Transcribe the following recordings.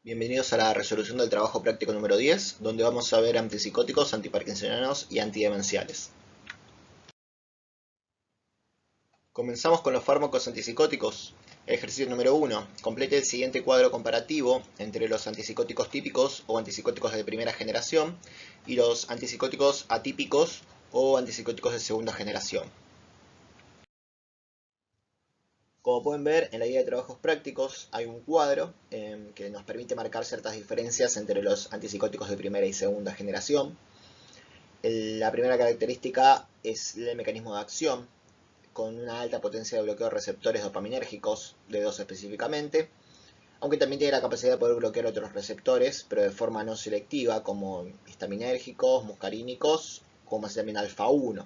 Bienvenidos a la resolución del trabajo práctico número 10, donde vamos a ver antipsicóticos, antiparkinsonianos y antidemenciales. Comenzamos con los fármacos antipsicóticos. Ejercicio número 1. Complete el siguiente cuadro comparativo entre los antipsicóticos típicos o antipsicóticos de primera generación y los antipsicóticos atípicos o antipsicóticos de segunda generación. Como pueden ver, en la guía de trabajos prácticos hay un cuadro que nos permite marcar ciertas diferencias entre los antipsicóticos de primera y segunda generación. La primera característica es el mecanismo de acción, con una alta potencia de bloqueo de receptores dopaminérgicos, de dos específicamente, aunque también tiene la capacidad de poder bloquear otros receptores, pero de forma no selectiva, como histaminérgicos, muscarínicos, como así también alfa-1.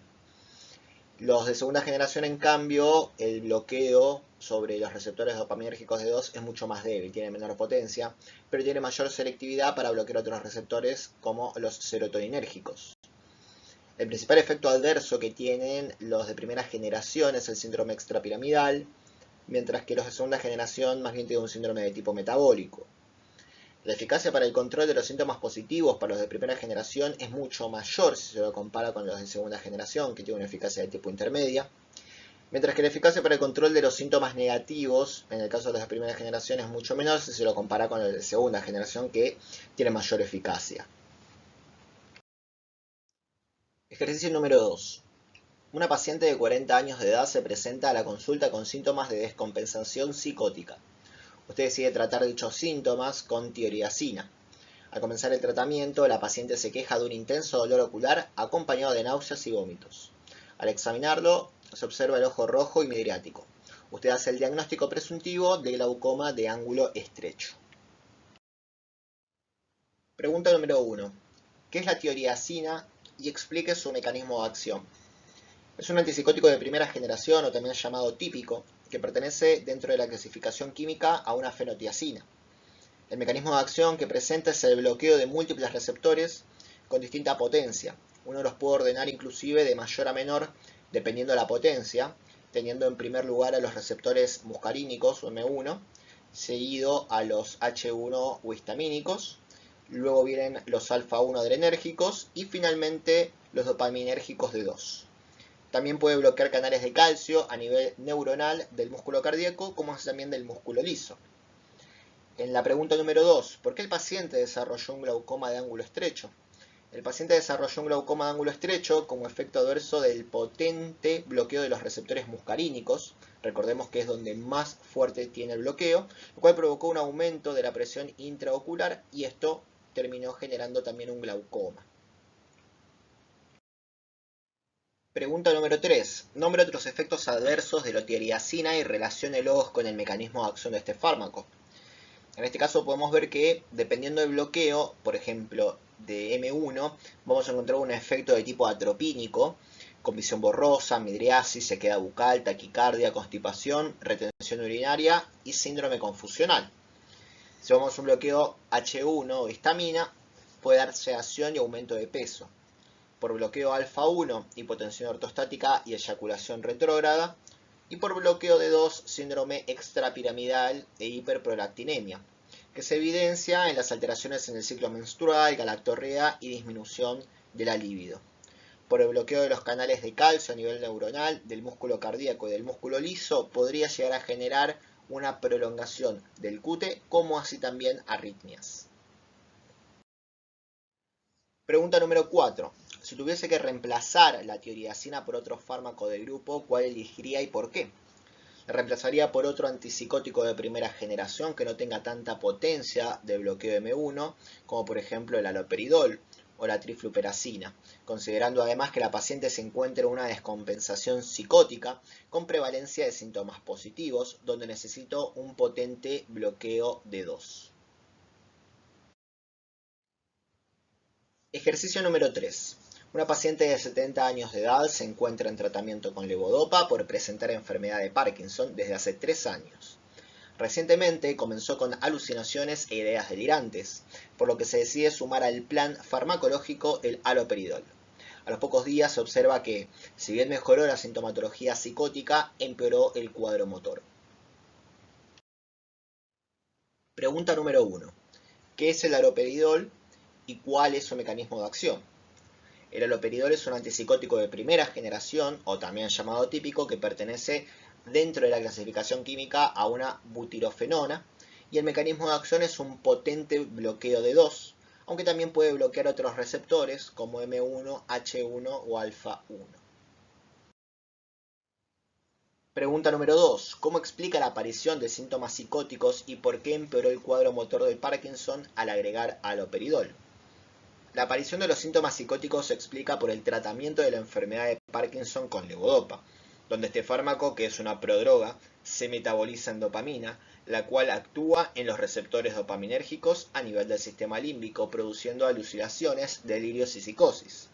Los de segunda generación, en cambio, el bloqueo sobre los receptores dopaminérgicos de 2 es mucho más débil, tiene menor potencia, pero tiene mayor selectividad para bloquear otros receptores como los serotoninérgicos. El principal efecto adverso que tienen los de primera generación es el síndrome extrapiramidal, mientras que los de segunda generación más bien tienen un síndrome de tipo metabólico. La eficacia para el control de los síntomas positivos para los de primera generación es mucho mayor si se lo compara con los de segunda generación, que tienen una eficacia de tipo intermedia, mientras que la eficacia para el control de los síntomas negativos, en el caso de los de primera generación, es mucho menor si se lo compara con los de segunda generación, que tiene mayor eficacia. Ejercicio número 2. Una paciente de 40 años de edad se presenta a la consulta con síntomas de descompensación psicótica. Usted decide tratar dichos síntomas con tioriacina. Al comenzar el tratamiento, la paciente se queja de un intenso dolor ocular acompañado de náuseas y vómitos. Al examinarlo, se observa el ojo rojo y midriático. Usted hace el diagnóstico presuntivo de glaucoma de ángulo estrecho. Pregunta número 1. ¿Qué es la tioriacina? Y explique su mecanismo de acción. Es un antipsicótico de primera generación, o también llamado típico, que pertenece dentro de la clasificación química a una fenotiacina. El mecanismo de acción que presenta es el bloqueo de múltiples receptores con distinta potencia. Uno los puede ordenar inclusive de mayor a menor dependiendo de la potencia, teniendo en primer lugar a los receptores muscarínicos o M1, seguido a los H1 o histamínicos, luego vienen los alfa-1 adrenérgicos y finalmente los dopaminérgicos de 2. También puede bloquear canales de calcio a nivel neuronal del músculo cardíaco, como también del músculo liso. En la pregunta número 2, ¿por qué el paciente desarrolló un glaucoma de ángulo estrecho? El paciente desarrolló un glaucoma de ángulo estrecho como efecto adverso del potente bloqueo de los receptores muscarínicos, recordemos que es donde más fuerte tiene el bloqueo, lo cual provocó un aumento de la presión intraocular y esto terminó generando también un glaucoma. Pregunta número 3. Nombra otros efectos adversos de la tioriacina y relaciónelos con el mecanismo de acción de este fármaco. En este caso podemos ver que, dependiendo del bloqueo, por ejemplo, de M1, vamos a encontrar un efecto de tipo atropínico, con visión borrosa, midriasis, sequedad bucal, taquicardia, constipación, retención urinaria y síndrome confusional. Si vamos a un bloqueo H1 o histamina, puede dar sedación y aumento de peso. Por bloqueo alfa-1, hipotensión ortostática y eyaculación retrógrada, y por bloqueo de 2, síndrome extrapiramidal e hiperprolactinemia, que se evidencia en las alteraciones en el ciclo menstrual, galactorrea y disminución de la libido. Por el bloqueo de los canales de calcio a nivel neuronal, del músculo cardíaco y del músculo liso, podría llegar a generar una prolongación del QT, como así también arritmias. Pregunta número 4. Si tuviese que reemplazar la tioriacina por otro fármaco del grupo, ¿cuál elegiría y por qué? La reemplazaría por otro antipsicótico de primera generación que no tenga tanta potencia de bloqueo M1, como por ejemplo el haloperidol o la trifluperacina, considerando además que la paciente se encuentra en una descompensación psicótica con prevalencia de síntomas positivos, donde necesito un potente bloqueo de 2. Ejercicio número 3. Una paciente de 70 años de edad se encuentra en tratamiento con levodopa por presentar enfermedad de Parkinson desde hace 3 años. Recientemente comenzó con alucinaciones e ideas delirantes, por lo que se decide sumar al plan farmacológico el haloperidol. A los pocos días se observa que, si bien mejoró la sintomatología psicótica, empeoró el cuadro motor. Pregunta número 1. ¿Qué es el haloperidol y cuál es su mecanismo de acción? El haloperidol es un antipsicótico de primera generación, o también llamado típico, que pertenece dentro de la clasificación química a una butirofenona, y el mecanismo de acción es un potente bloqueo de 2, aunque también puede bloquear otros receptores como M1, H1 o alfa 1. Pregunta número 2. ¿Cómo explica la aparición de síntomas psicóticos y por qué empeoró el cuadro motor de Parkinson al agregar haloperidol? La aparición de los síntomas psicóticos se explica por el tratamiento de la enfermedad de Parkinson con levodopa, donde este fármaco, que es una prodroga, se metaboliza en dopamina, la cual actúa en los receptores dopaminérgicos a nivel del sistema límbico, produciendo alucinaciones, delirios y psicosis.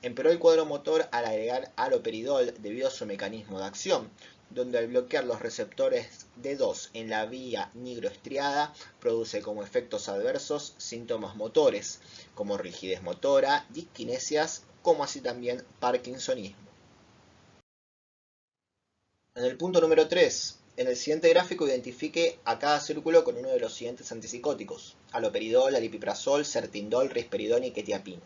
Empeoró el cuadro motor al agregar haloperidol debido a su mecanismo de acción, donde al bloquear los receptores D2 en la vía nigroestriada produce como efectos adversos síntomas motores, como rigidez motora, disquinesias, como así también parkinsonismo. En el punto número 3, en el siguiente gráfico identifique a cada círculo con uno de los siguientes antipsicóticos: haloperidol, aripiprazol, sertindol, risperidona y quetiapina.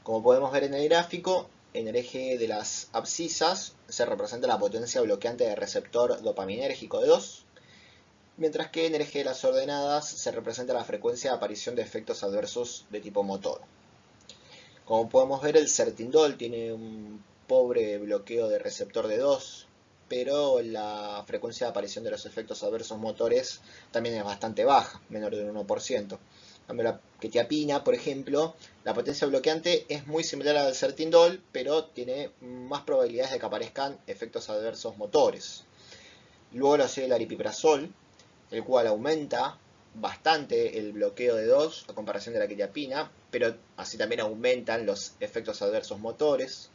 Como podemos ver en el gráfico, en el eje de las abscisas se representa la potencia bloqueante del receptor dopaminérgico de 2, mientras que en el eje de las ordenadas se representa la frecuencia de aparición de efectos adversos de tipo motor. Como podemos ver, el sertindol tiene un pobre bloqueo de receptor de 2, pero la frecuencia de aparición de los efectos adversos motores también es bastante baja, menor del 1%. En cambio, la quetiapina, por ejemplo, la potencia bloqueante es muy similar a la del sertindol, pero tiene más probabilidades de que aparezcan efectos adversos motores. Luego lo sigue el aripiprazol, el cual aumenta bastante el bloqueo de 2 a comparación de la quetiapina, pero así también aumentan los efectos adversos motores.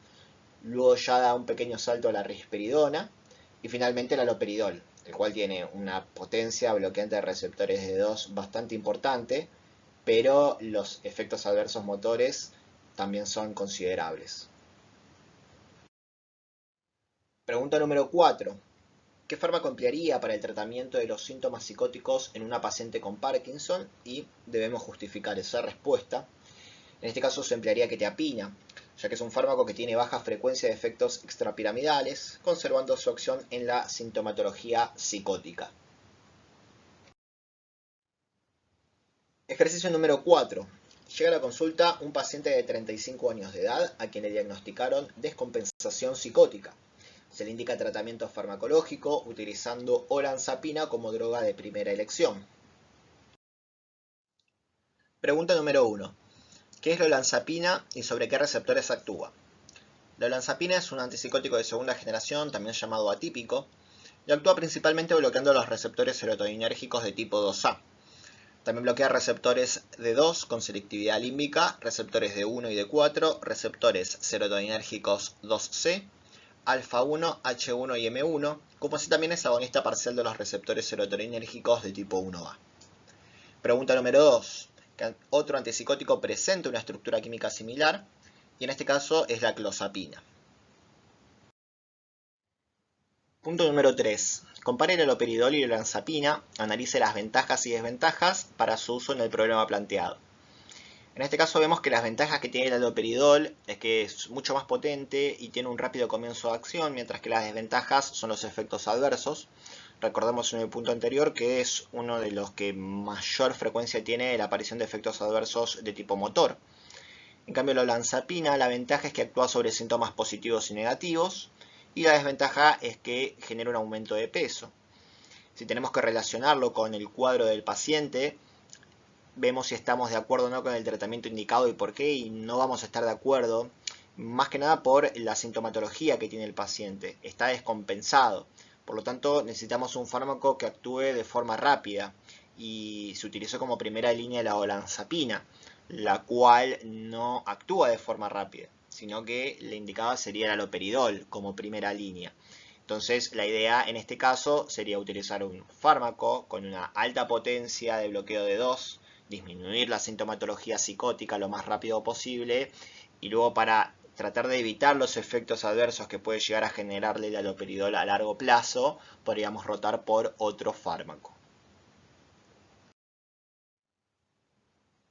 Luego ya da un pequeño salto a la risperidona y finalmente el haloperidol, el cual tiene una potencia bloqueante de receptores de 2 bastante importante, pero los efectos adversos motores también son considerables. Pregunta número 4. ¿Qué fármaco emplearía para el tratamiento de los síntomas psicóticos en una paciente con Parkinson? Y debemos justificar esa respuesta. En este caso se emplearía quetiapina, ya que es un fármaco que tiene baja frecuencia de efectos extrapiramidales, conservando su acción en la sintomatología psicótica. Ejercicio número 4. Llega a la consulta un paciente de 35 años de edad a quien le diagnosticaron descompensación psicótica. Se le indica tratamiento farmacológico utilizando olanzapina como droga de primera elección. Pregunta número 1. ¿Qué es la olanzapina y sobre qué receptores actúa? La olanzapina es un antipsicótico de segunda generación, también llamado atípico, y actúa principalmente bloqueando los receptores serotoninérgicos de tipo 2A. También bloquea receptores D2 con selectividad límbica, receptores D1 y D4, receptores serotoninérgicos 2C, alfa 1, H1 y M1, como así también es agonista parcial de los receptores serotoninérgicos de tipo 1A. Pregunta número 2. Otro antipsicótico presenta una estructura química similar, y en este caso es la clozapina. Punto número 3. Compare el haloperidol y la olanzapina, analice las ventajas y desventajas para su uso en el problema planteado. En este caso vemos que las ventajas que tiene el haloperidol es que es mucho más potente y tiene un rápido comienzo de acción, mientras que las desventajas son los efectos adversos. Recordemos en el punto anterior que es uno de los que mayor frecuencia tiene la aparición de efectos adversos de tipo motor. En cambio, la olanzapina, la ventaja es que actúa sobre síntomas positivos y negativos, y la desventaja es que genera un aumento de peso. Si tenemos que relacionarlo con el cuadro del paciente, vemos si estamos de acuerdo o no con el tratamiento indicado y por qué, y no vamos a estar de acuerdo, más que nada por la sintomatología que tiene el paciente. Está descompensado, por lo tanto necesitamos un fármaco que actúe de forma rápida, y se utilizó como primera línea la olanzapina, la cual no actúa de forma rápida, sino que la indicada sería el haloperidol como primera línea. Entonces la idea en este caso sería utilizar un fármaco con una alta potencia de bloqueo de 2, disminuir la sintomatología psicótica lo más rápido posible, y luego para tratar de evitar los efectos adversos que puede llegar a generarle el haloperidol a largo plazo, podríamos rotar por otro fármaco.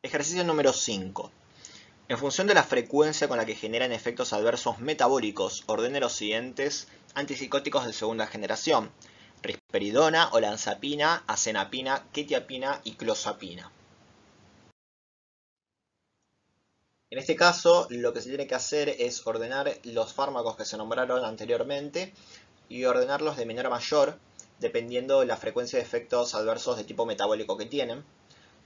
Ejercicio número 5. En función de la frecuencia con la que generan efectos adversos metabólicos, ordene los siguientes antipsicóticos de segunda generación: risperidona, olanzapina, azenapina, quetiapina y clozapina. En este caso, lo que se tiene que hacer es ordenar los fármacos que se nombraron anteriormente y ordenarlos de menor a mayor, dependiendo de la frecuencia de efectos adversos de tipo metabólico que tienen,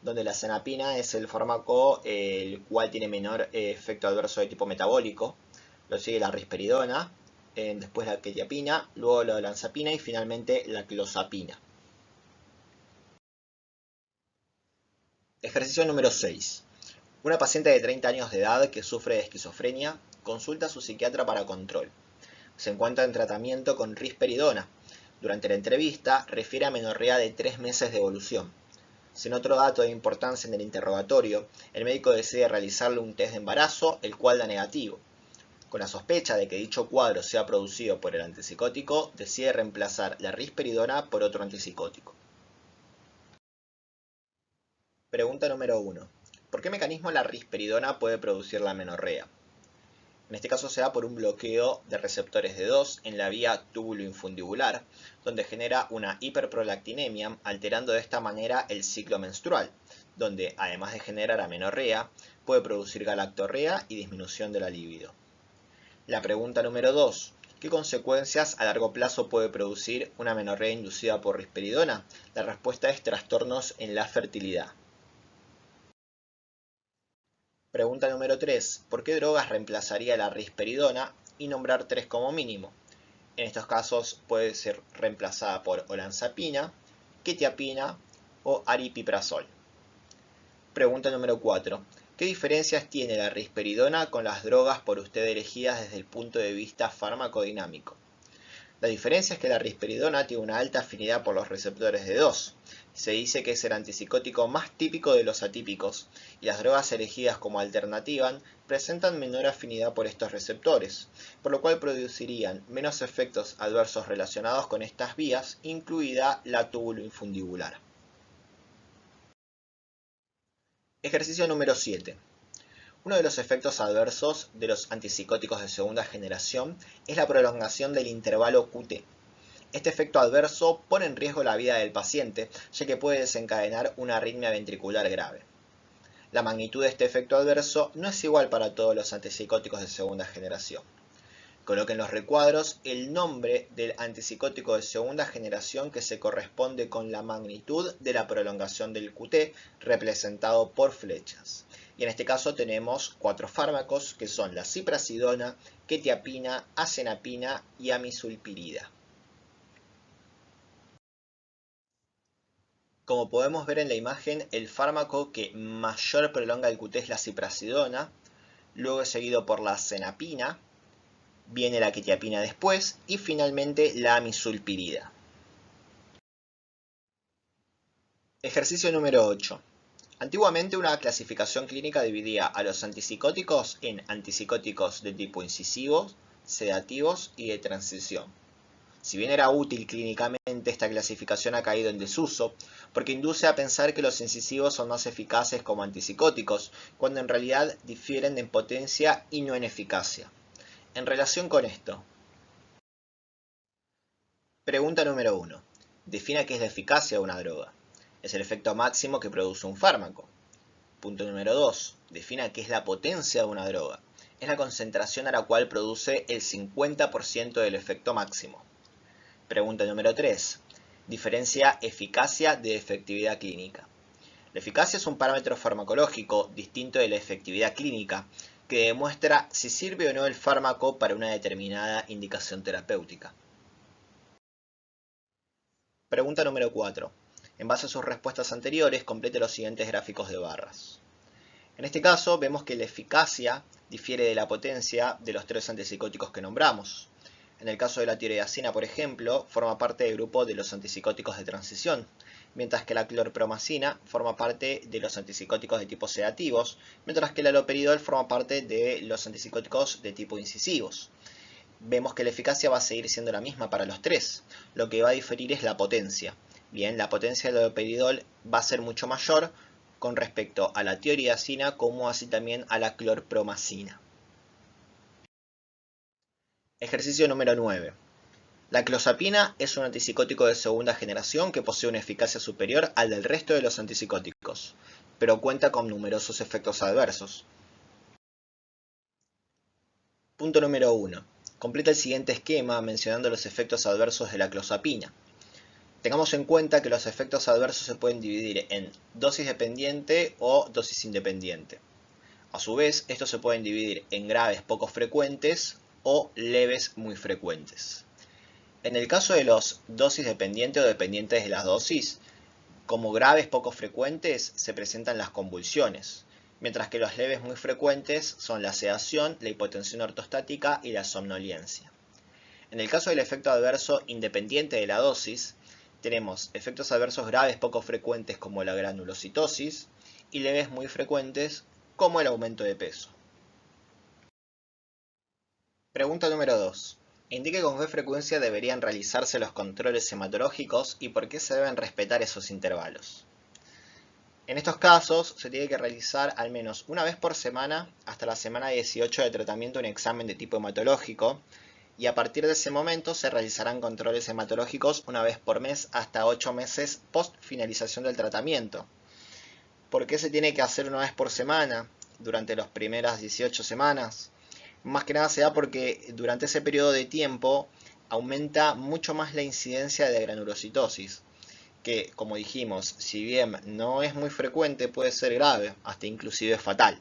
donde la azenapina es el fármaco el cual tiene menor efecto adverso de tipo metabólico. Lo sigue la risperidona, después la quetiapina, luego la olanzapina y finalmente la clozapina. Ejercicio número 6. Una paciente de 30 años de edad que sufre de esquizofrenia consulta a su psiquiatra para control. Se encuentra en tratamiento con risperidona. Durante la entrevista refiere amenorrea de 3 meses de evolución. Sin otro dato de importancia en el interrogatorio, el médico decide realizarle un test de embarazo, el cual da negativo. Con la sospecha de que dicho cuadro sea producido por el antipsicótico, decide reemplazar la risperidona por otro antipsicótico. Pregunta número 1. ¿Por qué mecanismo la risperidona puede producir la amenorrea? En este caso se da por un bloqueo de receptores D2 en la vía túbulo-infundibular, donde genera una hiperprolactinemia, alterando de esta manera el ciclo menstrual, donde además de generar amenorrea, puede producir galactorrea y disminución de la libido. La pregunta número 2. ¿Qué consecuencias a largo plazo puede producir una amenorrea inducida por risperidona? La respuesta es trastornos en la fertilidad. Pregunta número 3. ¿Por qué drogas reemplazaría la risperidona? Y nombrar 3 como mínimo. En estos casos puede ser reemplazada por olanzapina, quetiapina o aripiprazol. Pregunta número 4. ¿Qué diferencias tiene la risperidona con las drogas por usted elegidas desde el punto de vista farmacodinámico? La diferencia es que la risperidona tiene una alta afinidad por los receptores D2. Se dice que es el antipsicótico más típico de los atípicos, y las drogas elegidas como alternativa presentan menor afinidad por estos receptores, por lo cual producirían menos efectos adversos relacionados con estas vías, incluida la túbulo-infundibular. Ejercicio número 7. Uno de los efectos adversos de los antipsicóticos de segunda generación es la prolongación del intervalo QT. Este efecto adverso pone en riesgo la vida del paciente, ya que puede desencadenar una arritmia ventricular grave. La magnitud de este efecto adverso no es igual para todos los antipsicóticos de segunda generación. Coloque en los recuadros el nombre del antipsicótico de segunda generación que se corresponde con la magnitud de la prolongación del QT representado por flechas. Y en este caso tenemos 4 fármacos que son la ciprasidona, quetiapina, azenapina y amisulpirida. Como podemos ver en la imagen, el fármaco que mayor prolonga el QT es la ciprasidona, luego es seguido por la azenapina, viene la quetiapina después y finalmente la amisulpirida. Ejercicio número 8. Antiguamente una clasificación clínica dividía a los antipsicóticos en antipsicóticos de tipo incisivo, sedativos y de transición. Si bien era útil clínicamente, esta clasificación ha caído en desuso porque induce a pensar que los incisivos son más eficaces como antipsicóticos, cuando en realidad difieren en potencia y no en eficacia. En relación con esto, pregunta número 1. Defina qué es la eficacia de una droga. Es el efecto máximo que produce un fármaco. Punto número 2. Defina qué es la potencia de una droga. Es la concentración a la cual produce el 50% del efecto máximo. Pregunta número 3. Diferencia eficacia de efectividad clínica. La eficacia es un parámetro farmacológico distinto de la efectividad clínica que demuestra si sirve o no el fármaco para una determinada indicación terapéutica. Pregunta número 4. En base a sus respuestas anteriores, complete los siguientes gráficos de barras. En este caso, vemos que la eficacia difiere de la potencia de los 3 antipsicóticos que nombramos. En el caso de la tiroidacina, por ejemplo, forma parte del grupo de los antipsicóticos de transición, mientras que la clorpromacina forma parte de los antipsicóticos de tipo sedativos, mientras que el haloperidol forma parte de los antipsicóticos de tipo incisivos. Vemos que la eficacia va a seguir siendo la misma para los 3, lo que va a diferir es la potencia. Bien, la potencia del haloperidol va a ser mucho mayor con respecto a la tioriacina como así también a la clorpromacina. Ejercicio número 9. La clozapina es un antipsicótico de segunda generación que posee una eficacia superior al del resto de los antipsicóticos, pero cuenta con numerosos efectos adversos. Punto número 1. Completa el siguiente esquema mencionando los efectos adversos de la clozapina. Tengamos en cuenta que los efectos adversos se pueden dividir en dosis dependiente o dosis independiente. A su vez, estos se pueden dividir en graves poco frecuentes o leves muy frecuentes. En el caso de los dosis dependientes o dependientes de las dosis, como graves poco frecuentes se presentan las convulsiones, mientras que los leves muy frecuentes son la sedación, la hipotensión ortostática y la somnolencia. En el caso del efecto adverso independiente de la dosis, tenemos efectos adversos graves poco frecuentes como la granulocitosis y leves muy frecuentes como el aumento de peso. Pregunta número 2. Indique con qué frecuencia deberían realizarse los controles hematológicos y por qué se deben respetar esos intervalos. En estos casos se tiene que realizar al menos una vez por semana hasta la semana 18 de tratamiento un examen de tipo hematológico y a partir de ese momento se realizarán controles hematológicos una vez por mes hasta 8 meses post finalización del tratamiento. ¿Por qué se tiene que hacer una vez por semana durante las primeras 18 semanas? Más que nada se da porque durante ese periodo de tiempo aumenta mucho más la incidencia de granulocitosis, que como dijimos, si bien no es muy frecuente, puede ser grave, hasta inclusive fatal.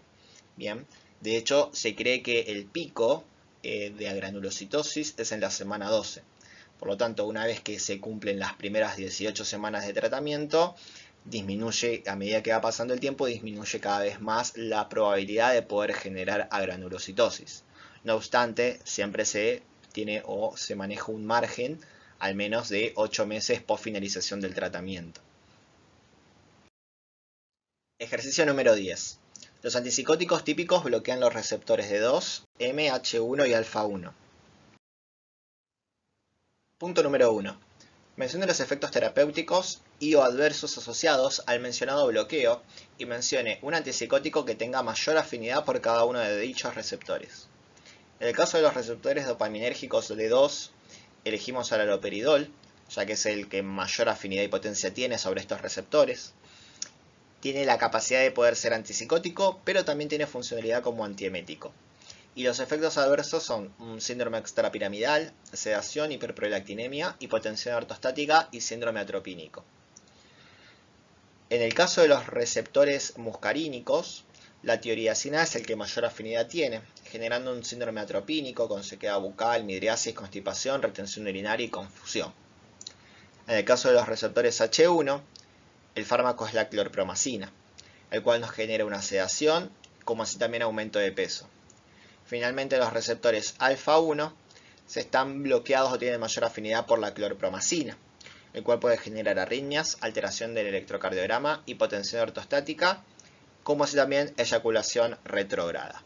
Bien, de hecho se cree que el pico de granulocitosis es en la semana 12. Por lo tanto, una vez que se cumplen las primeras 18 semanas de tratamiento, disminuye, a medida que va pasando el tiempo, disminuye cada vez más la probabilidad de poder generar agranulocitosis. No obstante, siempre se tiene o se maneja un margen al menos de 8 meses post finalización del tratamiento. Ejercicio número 10. Los antipsicóticos típicos bloquean los receptores de 2, M, H1 y alfa 1. Punto número 1. Mencione los efectos terapéuticos y o adversos asociados al mencionado bloqueo y mencione un antipsicótico que tenga mayor afinidad por cada uno de dichos receptores. En el caso de los receptores dopaminérgicos de 2, elegimos al haloperidol, ya que es el que mayor afinidad y potencia tiene sobre estos receptores. Tiene la capacidad de poder ser antipsicótico, pero también tiene funcionalidad como antiemético. Y los efectos adversos son un síndrome extrapiramidal, sedación, hiperprolactinemia, hipotensión ortostática y síndrome atropínico. En el caso de los receptores muscarínicos, la tioriacina es el que mayor afinidad tiene, generando un síndrome atropínico con sequedad bucal, midriasis, constipación, retención urinaria y confusión. En el caso de los receptores H1, el fármaco es la clorpromacina, el cual nos genera una sedación, como así también aumento de peso. Finalmente, los receptores alfa 1 se están bloqueados o tienen mayor afinidad por la clorpromacina, el cual puede generar arritmias, alteración del electrocardiograma, hipotensión ortostática, como así también eyaculación retrógrada.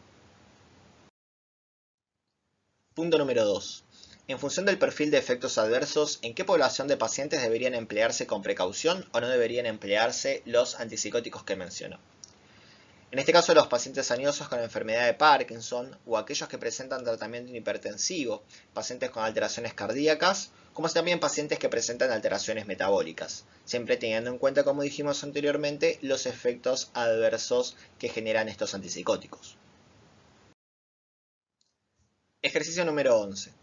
Punto número 2. En función del perfil de efectos adversos, ¿en qué población de pacientes deberían emplearse con precaución o no deberían emplearse los antipsicóticos que menciono? En este caso, los pacientes aniosos con enfermedad de Parkinson o aquellos que presentan tratamiento hipertensivo, pacientes con alteraciones cardíacas, como también pacientes que presentan alteraciones metabólicas, siempre teniendo en cuenta, como dijimos anteriormente, los efectos adversos que generan estos antipsicóticos. Ejercicio número 11.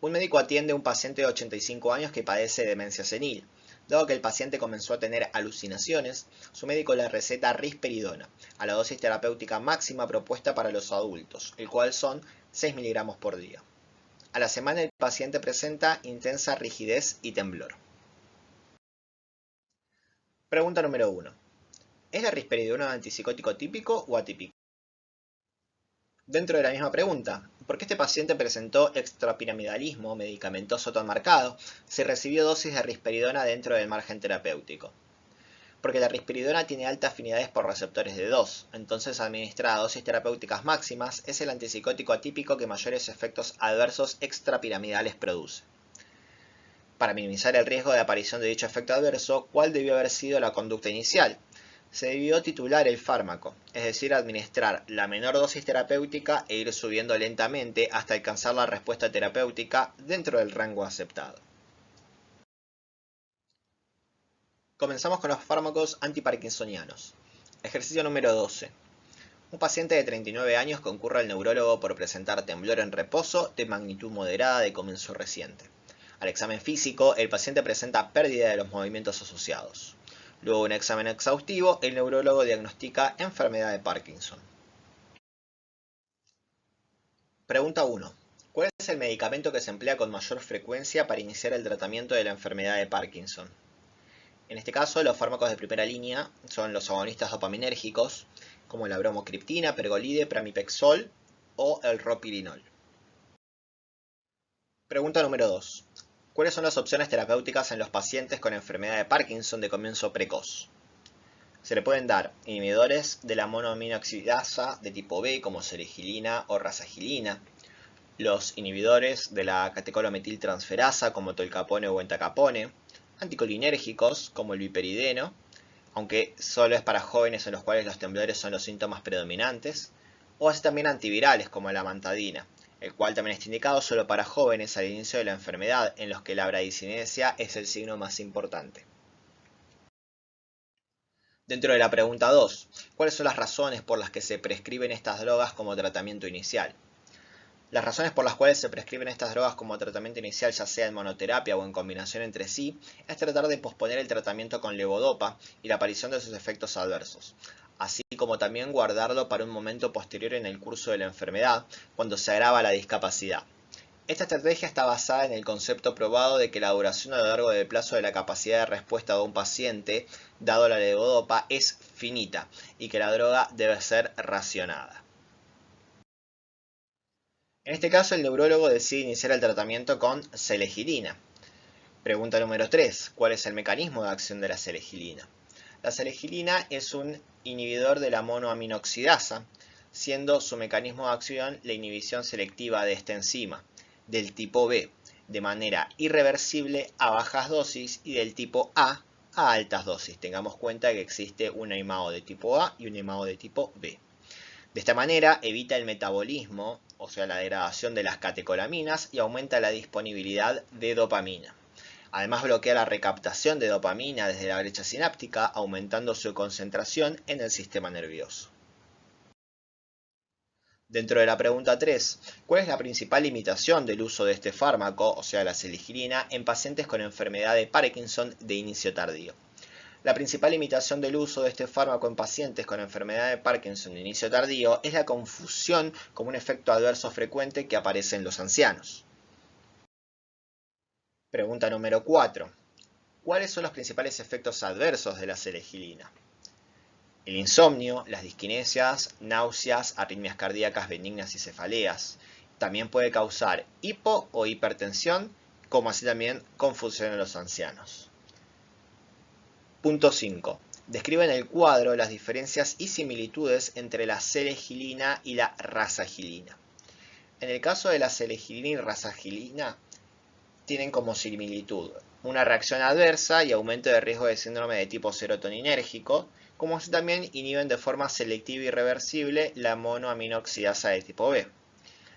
Un médico atiende a un paciente de 85 años que padece demencia senil. Dado que el paciente comenzó a tener alucinaciones, su médico le receta risperidona, a la dosis terapéutica máxima propuesta para los adultos, el cual son 6 miligramos por día. A la semana el paciente presenta intensa rigidez y temblor. Pregunta número 1. ¿Es la risperidona un antipsicótico típico o atípico? Dentro de la misma pregunta, ¿por qué este paciente presentó extrapiramidalismo medicamentoso tan marcado si recibió dosis de risperidona dentro del margen terapéutico? Porque la risperidona tiene altas afinidades por receptores de 2, entonces administrada a dosis terapéuticas máximas es el antipsicótico atípico que mayores efectos adversos extrapiramidales produce. Para minimizar el riesgo de aparición de dicho efecto adverso, ¿cuál debió haber sido la conducta inicial? se debió titular el fármaco, es decir, administrar la menor dosis terapéutica e ir subiendo lentamente hasta alcanzar la respuesta terapéutica dentro del rango aceptado. Comenzamos con los fármacos antiparkinsonianos. Ejercicio número 12. Un paciente de 39 años concurre al neurólogo por presentar temblor en reposo de magnitud moderada de comienzo reciente. Al examen físico, el paciente presenta pérdida de los movimientos asociados. Luego de un examen exhaustivo, el neurólogo diagnostica enfermedad de Parkinson. Pregunta 1. ¿Cuál es el medicamento que se emplea con mayor frecuencia para iniciar el tratamiento de la enfermedad de Parkinson? En este caso, los fármacos de primera línea son los agonistas dopaminérgicos, como la bromocriptina, pergolide, pramipexol o el ropirinol. Pregunta número 2. ¿Cuáles son las opciones terapéuticas en los pacientes con enfermedad de Parkinson de comienzo precoz? Se le pueden dar inhibidores de la monoaminoxidasa de tipo B, como selegilina o rasagilina, los inhibidores de la catecolometiltransferasa, como tolcapone o entacapone, anticolinérgicos, como el viperideno, aunque solo es para jóvenes en los cuales los temblores son los síntomas predominantes, o así también antivirales, como la amantadina, el cual también está indicado solo para jóvenes al inicio de la enfermedad, en los que la bradicinesia es el signo más importante. Dentro de la pregunta 2, ¿cuáles son las razones por las que se prescriben estas drogas como tratamiento inicial? Las razones por las cuales se prescriben estas drogas como tratamiento inicial, ya sea en monoterapia o en combinación entre sí, es tratar de posponer el tratamiento con levodopa y la aparición de sus efectos adversos, así como también guardarlo para un momento posterior en el curso de la enfermedad, cuando se agrava la discapacidad. Esta estrategia está basada en el concepto probado de que la duración a lo largo del plazo de la capacidad de respuesta de un paciente, dado la levodopa, es finita y que la droga debe ser racionada. En este caso, el neurólogo decide iniciar el tratamiento con selegilina. Pregunta número 3. ¿Cuál es el mecanismo de acción de la selegilina? La selegilina es un inhibidor de la monoaminoxidasa, siendo su mecanismo de acción la inhibición selectiva de esta enzima, del tipo B, de manera irreversible a bajas dosis, y del tipo A altas dosis. Tengamos cuenta que existe un IMAO de tipo A y un IMAO de tipo B. De esta manera evita el metabolismo, o sea la degradación de las catecolaminas, y aumenta la disponibilidad de dopamina. Además bloquea la recaptación de dopamina desde la brecha sináptica, aumentando su concentración en el sistema nervioso. Dentro de la pregunta 3, ¿cuál es la principal limitación del uso de este fármaco, o sea la selegilina, en pacientes con enfermedad de Parkinson de inicio tardío? La principal limitación del uso de este fármaco en pacientes con enfermedad de Parkinson de inicio tardío es la confusión como un efecto adverso frecuente que aparece en los ancianos. Pregunta número 4. ¿Cuáles son los principales efectos adversos de la selegilina? El insomnio, las disquinesias, náuseas, arritmias cardíacas benignas y cefaleas. También puede causar hipo o hipertensión, como así también confusión en los ancianos. Punto 5. Describe en el cuadro las diferencias y similitudes entre la selegilina y la rasagilina. En el caso de la selegilina y rasagilina, tienen como similitud una reacción adversa y aumento de riesgo de síndrome de tipo serotoninérgico, como así también inhiben de forma selectiva y reversible la monoaminoxidasa de tipo B.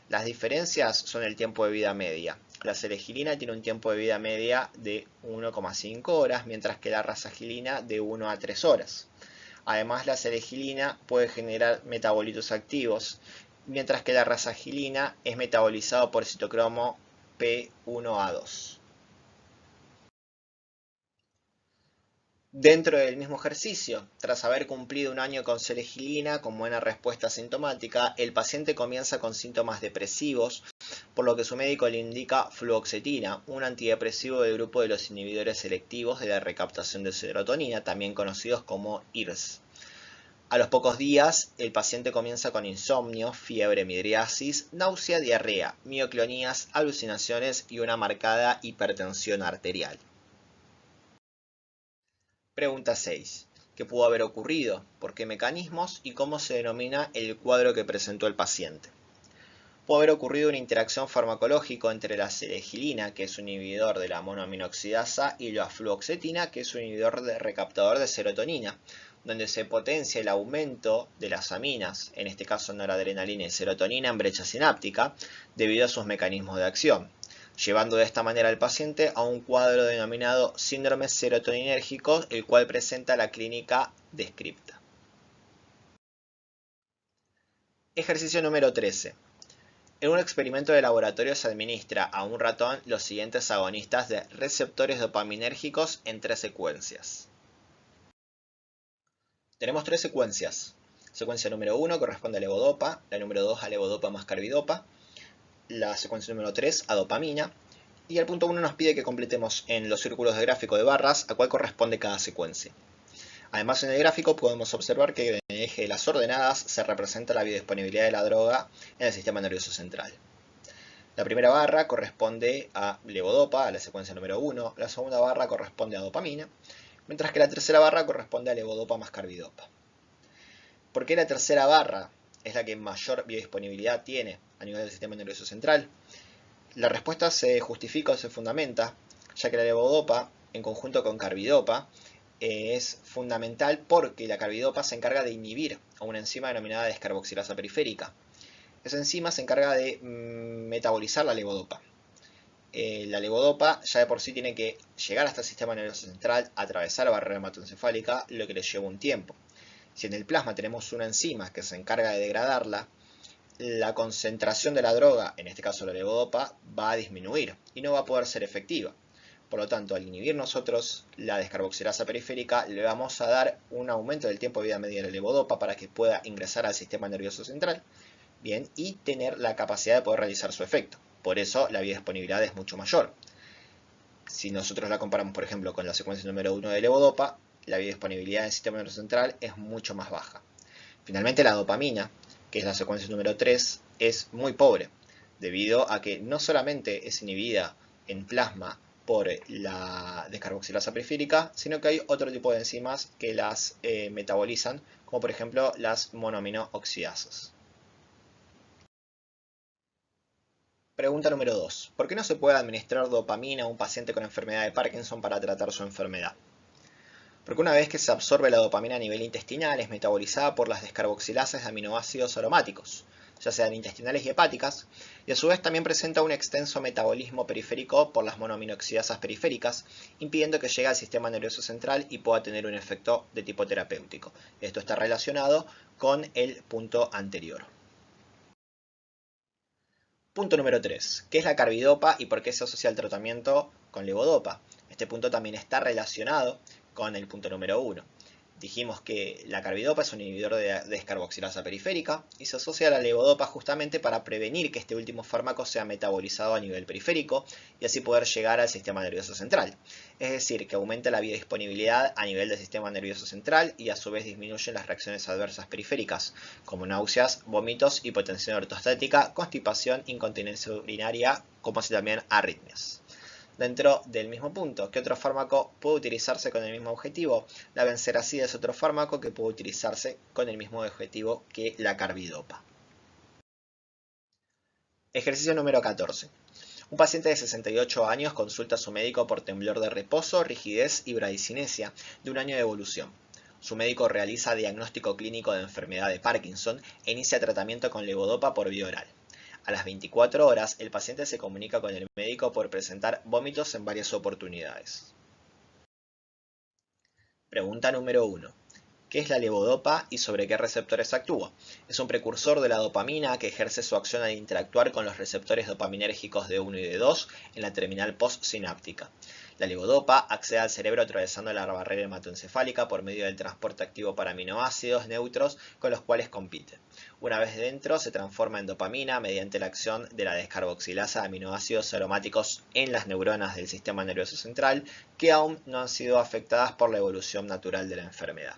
Las diferencias son el tiempo de vida media. La selegilina tiene un tiempo de vida media de 1,5 horas, mientras que la rasagilina de 1 a 3 horas. Además, la selegilina puede generar metabolitos activos, mientras que la rasagilina es metabolizado por citocromo P1A2. Dentro del mismo ejercicio, tras haber cumplido un año con selegilina con buena respuesta sintomática, el paciente comienza con síntomas depresivos, por lo que su médico le indica fluoxetina, un antidepresivo del grupo de los inhibidores selectivos de la recaptación de serotonina, también conocidos como IRS. A los pocos días, el paciente comienza con insomnio, fiebre, midriasis, náusea, diarrea, mioclonías, alucinaciones y una marcada hipertensión arterial. Pregunta 6. ¿Qué pudo haber ocurrido? ¿Por qué mecanismos? ¿Y cómo se denomina el cuadro que presentó el paciente? Pudo haber ocurrido una interacción farmacológica entre la selegilina, que es un inhibidor de la monoaminoxidasa, y la fluoxetina, que es un inhibidor recaptador de serotonina, donde se potencia el aumento de las aminas, en este caso noradrenalina y serotonina, en brecha sináptica, debido a sus mecanismos de acción, llevando de esta manera al paciente a un cuadro denominado síndrome serotoninérgico, el cual presenta la clínica descripta. Ejercicio número 13. En un experimento de laboratorio se administra a un ratón los siguientes agonistas de receptores dopaminérgicos en 3 secuencias. Tenemos 3 secuencias. Secuencia número 1 corresponde a levodopa, la número 2 a levodopa más carbidopa, la secuencia número 3 a dopamina, y el punto 1 nos pide que completemos en los círculos de gráfico de barras a cuál corresponde cada secuencia. Además, en el gráfico podemos observar que en el eje de las ordenadas se representa la biodisponibilidad de la droga en el sistema nervioso central. La primera barra corresponde a levodopa, a la secuencia número 1, la segunda barra corresponde a dopamina, mientras que la tercera barra corresponde a levodopa más carbidopa. ¿Por qué la tercera barra es la que mayor biodisponibilidad tiene a nivel del sistema nervioso central? La respuesta se justifica o se fundamenta, ya que la levodopa, en conjunto con carbidopa, es fundamental porque la carbidopa se encarga de inhibir a una enzima denominada descarboxilasa periférica. Esa enzima se encarga de metabolizar la levodopa. La levodopa ya de por sí tiene que llegar hasta el sistema nervioso central, atravesar la barrera hematoencefálica, lo que le lleva un tiempo. Si en el plasma tenemos una enzima que se encarga de degradarla, la concentración de la droga, en este caso la levodopa, va a disminuir y no va a poder ser efectiva. Por lo tanto, al inhibir nosotros la descarboxilasa periférica, le vamos a dar un aumento del tiempo de vida media de la levodopa para que pueda ingresar al sistema nervioso central, bien, y tener la capacidad de poder realizar su efecto. Por eso la biodisponibilidad es mucho mayor. Si nosotros la comparamos, por ejemplo, con la secuencia número 1 de levodopa, la biodisponibilidad del sistema nervioso central es mucho más baja. Finalmente, la dopamina, que es la secuencia número 3, es muy pobre, debido a que no solamente es inhibida en plasma por la descarboxilasa periférica, sino que hay otro tipo de enzimas que las metabolizan, como por ejemplo las monoaminooxidasas. Pregunta número 2. ¿Por qué no se puede administrar dopamina a un paciente con enfermedad de Parkinson para tratar su enfermedad? Porque una vez que se absorbe la dopamina a nivel intestinal es metabolizada por las descarboxilasas de aminoácidos aromáticos, ya sean intestinales y hepáticas, y a su vez también presenta un extenso metabolismo periférico por las monoaminoxidasas periféricas, impidiendo que llegue al sistema nervioso central y pueda tener un efecto de tipo terapéutico. Esto está relacionado con el punto anterior. Punto número 3. ¿Qué es la carbidopa y por qué se asocia el tratamiento con levodopa? Este punto también está relacionado con el punto número 1. Dijimos que la carbidopa es un inhibidor de descarboxilasa periférica y se asocia a la levodopa justamente para prevenir que este último fármaco sea metabolizado a nivel periférico y así poder llegar al sistema nervioso central. Es decir, que aumenta la biodisponibilidad a nivel del sistema nervioso central y a su vez disminuyen las reacciones adversas periféricas, como náuseas, vómitos, hipotensión ortostática, constipación, incontinencia urinaria, como así también arritmias. Dentro del mismo punto, ¿qué otro fármaco puede utilizarse con el mismo objetivo? La benseracida es otro fármaco que puede utilizarse con el mismo objetivo que la carbidopa. Ejercicio número 14. Un paciente de 68 años consulta a su médico por temblor de reposo, rigidez y bradicinesia de un año de evolución. Su médico realiza diagnóstico clínico de enfermedad de Parkinson e inicia tratamiento con levodopa por vía oral. A las 24 horas, el paciente se comunica con el médico por presentar vómitos en varias oportunidades. Pregunta número 1. ¿Qué es la levodopa y sobre qué receptores actúa? Es un precursor de la dopamina que ejerce su acción al interactuar con los receptores dopaminérgicos D1 y D2 en la terminal postsináptica. La levodopa accede al cerebro atravesando la barrera hematoencefálica por medio del transporte activo para aminoácidos neutros con los cuales compite. Una vez dentro, se transforma en dopamina mediante la acción de la descarboxilasa de aminoácidos aromáticos en las neuronas del sistema nervioso central que aún no han sido afectadas por la evolución natural de la enfermedad.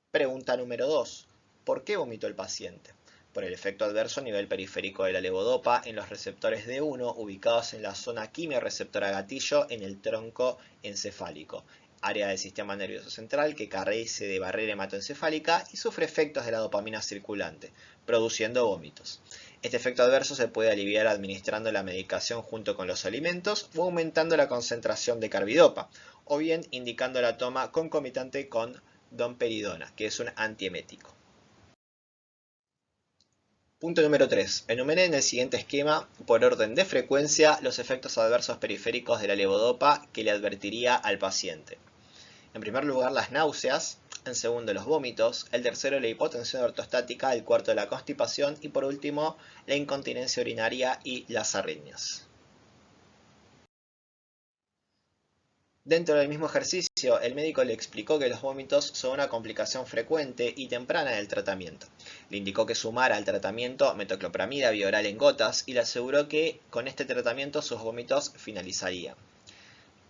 Pregunta número 2. ¿Por qué vomitó el paciente? Por el efecto adverso a nivel periférico de la levodopa en los receptores D1 ubicados en la zona quimiorreceptora gatillo en el tronco encefálico, área del sistema nervioso central que carece de barrera hematoencefálica y sufre efectos de la dopamina circulante, produciendo vómitos. Este efecto adverso se puede aliviar administrando la medicación junto con los alimentos o aumentando la concentración de carbidopa, o bien indicando la toma concomitante con domperidona, que es un antiemético. Punto número 3. Enumere en el siguiente esquema, por orden de frecuencia, los efectos adversos periféricos de la levodopa que le advertiría al paciente. En primer lugar, las náuseas. En segundo, los vómitos. El tercero, la hipotensión ortostática. El cuarto, la constipación. Y por último, la incontinencia urinaria y las arritmias. Dentro del mismo ejercicio, el médico le explicó que los vómitos son una complicación frecuente y temprana del tratamiento. Le indicó que sumara al tratamiento metoclopramida bioral en gotas y le aseguró que con este tratamiento sus vómitos finalizarían.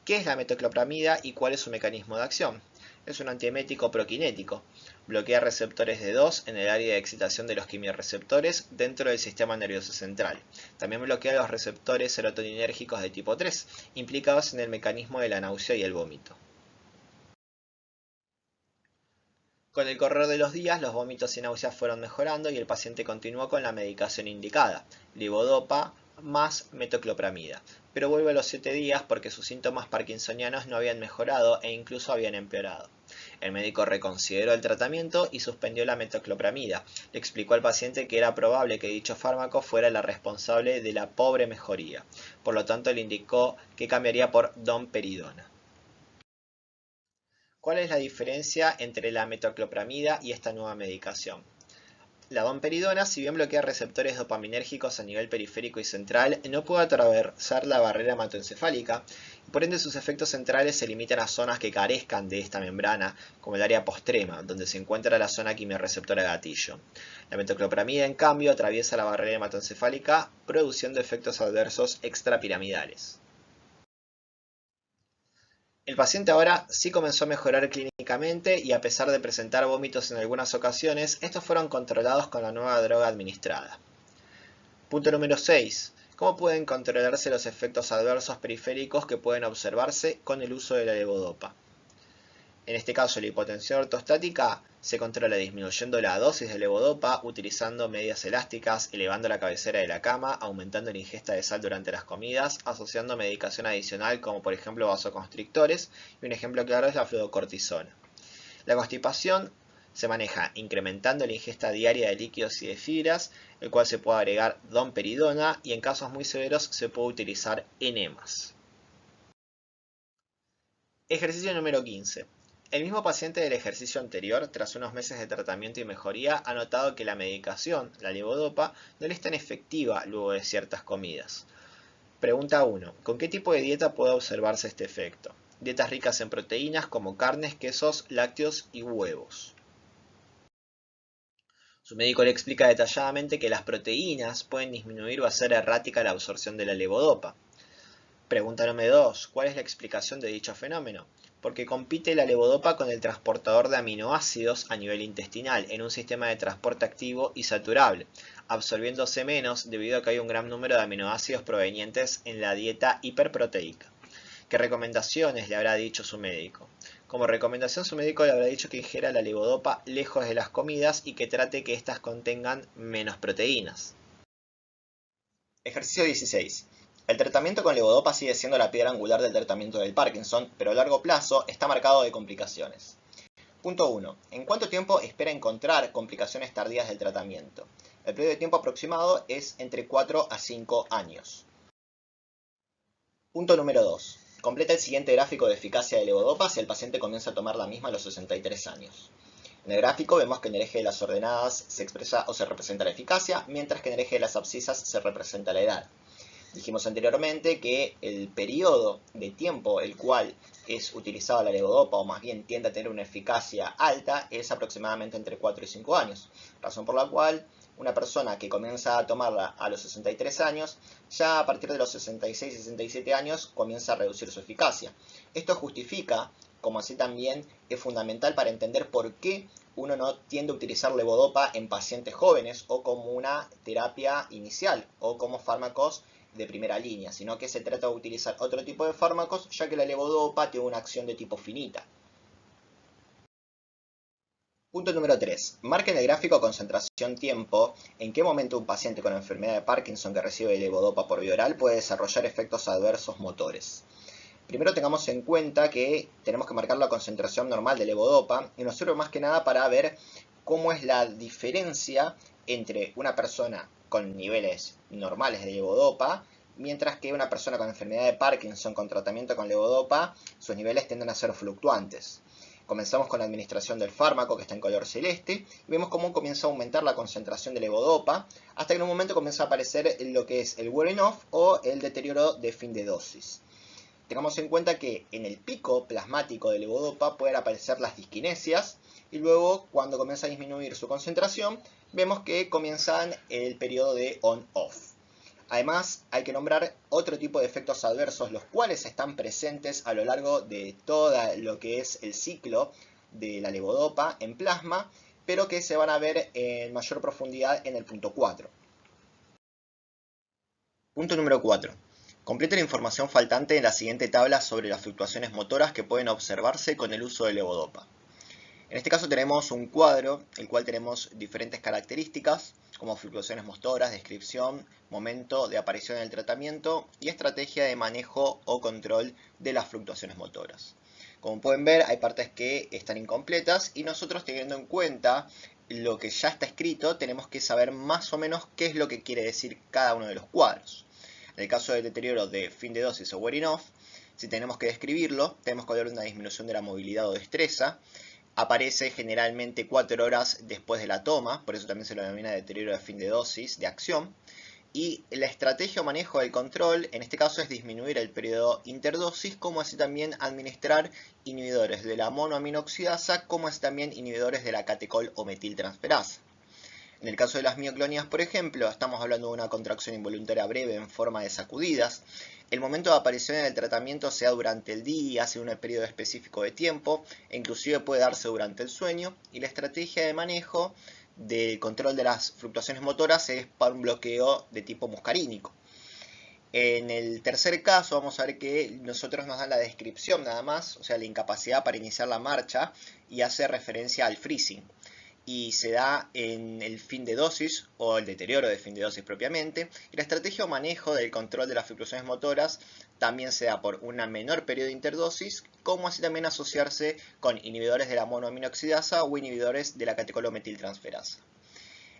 ¿Qué es la metoclopramida y cuál es su mecanismo de acción? Es un antiemético proquinético. Bloquea receptores de 2 en el área de excitación de los quimiorreceptores dentro del sistema nervioso central. También bloquea los receptores serotoninérgicos de tipo 3, implicados en el mecanismo de la náusea y el vómito. Con el correr de los días, los vómitos y náuseas fueron mejorando y el paciente continuó con la medicación indicada, levodopa más metoclopramida, pero vuelve a los 7 días porque sus síntomas parkinsonianos no habían mejorado e incluso habían empeorado. El médico reconsideró el tratamiento y suspendió la metoclopramida. Le explicó al paciente que era probable que dicho fármaco fuera la responsable de la pobre mejoría. Por lo tanto, le indicó que cambiaría por domperidona. ¿Cuál es la diferencia entre la metoclopramida y esta nueva medicación? La domperidona, si bien bloquea receptores dopaminérgicos a nivel periférico y central, no puede atravesar la barrera hematoencefálica y por ende sus efectos centrales se limitan a zonas que carezcan de esta membrana, como el área postrema, donde se encuentra la zona quimiorreceptora gatillo. La metoclopramida, en cambio, atraviesa la barrera hematoencefálica, produciendo efectos adversos extrapiramidales. El paciente ahora sí comenzó a mejorar clínicamente y a pesar de presentar vómitos en algunas ocasiones, estos fueron controlados con la nueva droga administrada. Punto número 6. ¿Cómo pueden controlarse los efectos adversos periféricos que pueden observarse con el uso de la levodopa? En este caso, la hipotensión ortostática se controla disminuyendo la dosis de levodopa, utilizando medias elásticas, elevando la cabecera de la cama, aumentando la ingesta de sal durante las comidas, asociando medicación adicional como por ejemplo vasoconstrictores, y un ejemplo claro es la fluocortisona. La constipación se maneja incrementando la ingesta diaria de líquidos y de fibras, el cual se puede agregar domperidona y en casos muy severos se puede utilizar enemas. Ejercicio número 15. El mismo paciente del ejercicio anterior, tras unos meses de tratamiento y mejoría, ha notado que la medicación, la levodopa, no le es tan efectiva luego de ciertas comidas. Pregunta 1. ¿Con qué tipo de dieta puede observarse este efecto? Dietas ricas en proteínas como carnes, quesos, lácteos y huevos. Su médico le explica detalladamente que las proteínas pueden disminuir o hacer errática la absorción de la levodopa. Pregunta número 2. ¿Cuál es la explicación de dicho fenómeno? Porque compite la levodopa con el transportador de aminoácidos a nivel intestinal en un sistema de transporte activo y saturable, absorbiéndose menos debido a que hay un gran número de aminoácidos provenientes en la dieta hiperproteica. ¿Qué recomendaciones le habrá dicho su médico? Como recomendación, su médico le habrá dicho que ingiera la levodopa lejos de las comidas y que trate que éstas contengan menos proteínas. Ejercicio 16. El tratamiento con levodopa sigue siendo la piedra angular del tratamiento del Parkinson, pero a largo plazo está marcado de complicaciones. Punto 1. ¿En cuánto tiempo espera encontrar complicaciones tardías del tratamiento? El periodo de tiempo aproximado es entre 4 a 5 años. Punto número 2. Completa el siguiente gráfico de eficacia de levodopa si el paciente comienza a tomar la misma a los 63 años. En el gráfico vemos que en el eje de las ordenadas se expresa o se representa la eficacia, mientras que en el eje de las abscisas se representa la edad. Dijimos anteriormente que el periodo de tiempo el cual es utilizada la levodopa, o más bien tiende a tener una eficacia alta, es aproximadamente entre 4 y 5 años, razón por la cual una persona que comienza a tomarla a los 63 años, ya a partir de los 66-67 años comienza a reducir su eficacia. Esto justifica, como así también es fundamental para entender por qué uno no tiende a utilizar levodopa en pacientes jóvenes o como una terapia inicial o como fármacos de primera línea, sino que se trata de utilizar otro tipo de fármacos, ya que la levodopa tiene una acción de tipo finita. Punto número 3. Marca en el gráfico concentración-tiempo en qué momento un paciente con enfermedad de Parkinson que recibe levodopa por vía oral puede desarrollar efectos adversos motores. Primero tengamos en cuenta que tenemos que marcar la concentración normal de levodopa y nos sirve más que nada para ver cómo es la diferencia entre una persona con niveles normales de levodopa, mientras que una persona con enfermedad de Parkinson con tratamiento con levodopa, sus niveles tienden a ser fluctuantes. Comenzamos con la administración del fármaco, que está en color celeste, y vemos cómo comienza a aumentar la concentración de levodopa, hasta que en un momento comienza a aparecer lo que es el wearing off o el deterioro de fin de dosis. Tengamos en cuenta que en el pico plasmático de levodopa pueden aparecer las disquinesias, y luego cuando comienza a disminuir su concentración, vemos que comienzan el periodo de on-off. Además, hay que nombrar otro tipo de efectos adversos, los cuales están presentes a lo largo de todo lo que es el ciclo de la levodopa en plasma, pero que se van a ver en mayor profundidad en el punto 4. Punto número 4. Complete la información faltante en la siguiente tabla sobre las fluctuaciones motoras que pueden observarse con el uso de levodopa. En este caso tenemos un cuadro, el cual tenemos diferentes características, como fluctuaciones motoras, descripción, momento de aparición del tratamiento y estrategia de manejo o control de las fluctuaciones motoras. Como pueden ver, hay partes que están incompletas y nosotros, teniendo en cuenta lo que ya está escrito, tenemos que saber más o menos qué es lo que quiere decir cada uno de los cuadros. En el caso del deterioro de fin de dosis o wearing off, si tenemos que describirlo, tenemos que hablar de una disminución de la movilidad o destreza. Aparece generalmente 4 horas después de la toma, por eso también se lo denomina deterioro de fin de dosis de acción. Y la estrategia o manejo del control, en este caso, es disminuir el periodo interdosis, como así también administrar inhibidores de la monoaminoxidasa, como así también inhibidores de la catecol o metiltransferasa. En el caso de las mioclonías, por ejemplo, estamos hablando de una contracción involuntaria breve en forma de sacudidas. El momento de aparición del tratamiento se da durante el día, hace un periodo específico de tiempo, e inclusive puede darse durante el sueño, y la estrategia de manejo de control de las fluctuaciones motoras es para un bloqueo de tipo muscarínico. En el tercer caso vamos a ver que nosotros nos dan la descripción nada más, o sea, la incapacidad para iniciar la marcha, y hace referencia al freezing. Y se da en el fin de dosis o el deterioro de fin de dosis propiamente. Y la estrategia o manejo del control de las fluctuaciones motoras también se da por una menor periodo de interdosis, como así también asociarse con inhibidores de la monoaminoxidasa o inhibidores de la catecolometiltransferasa.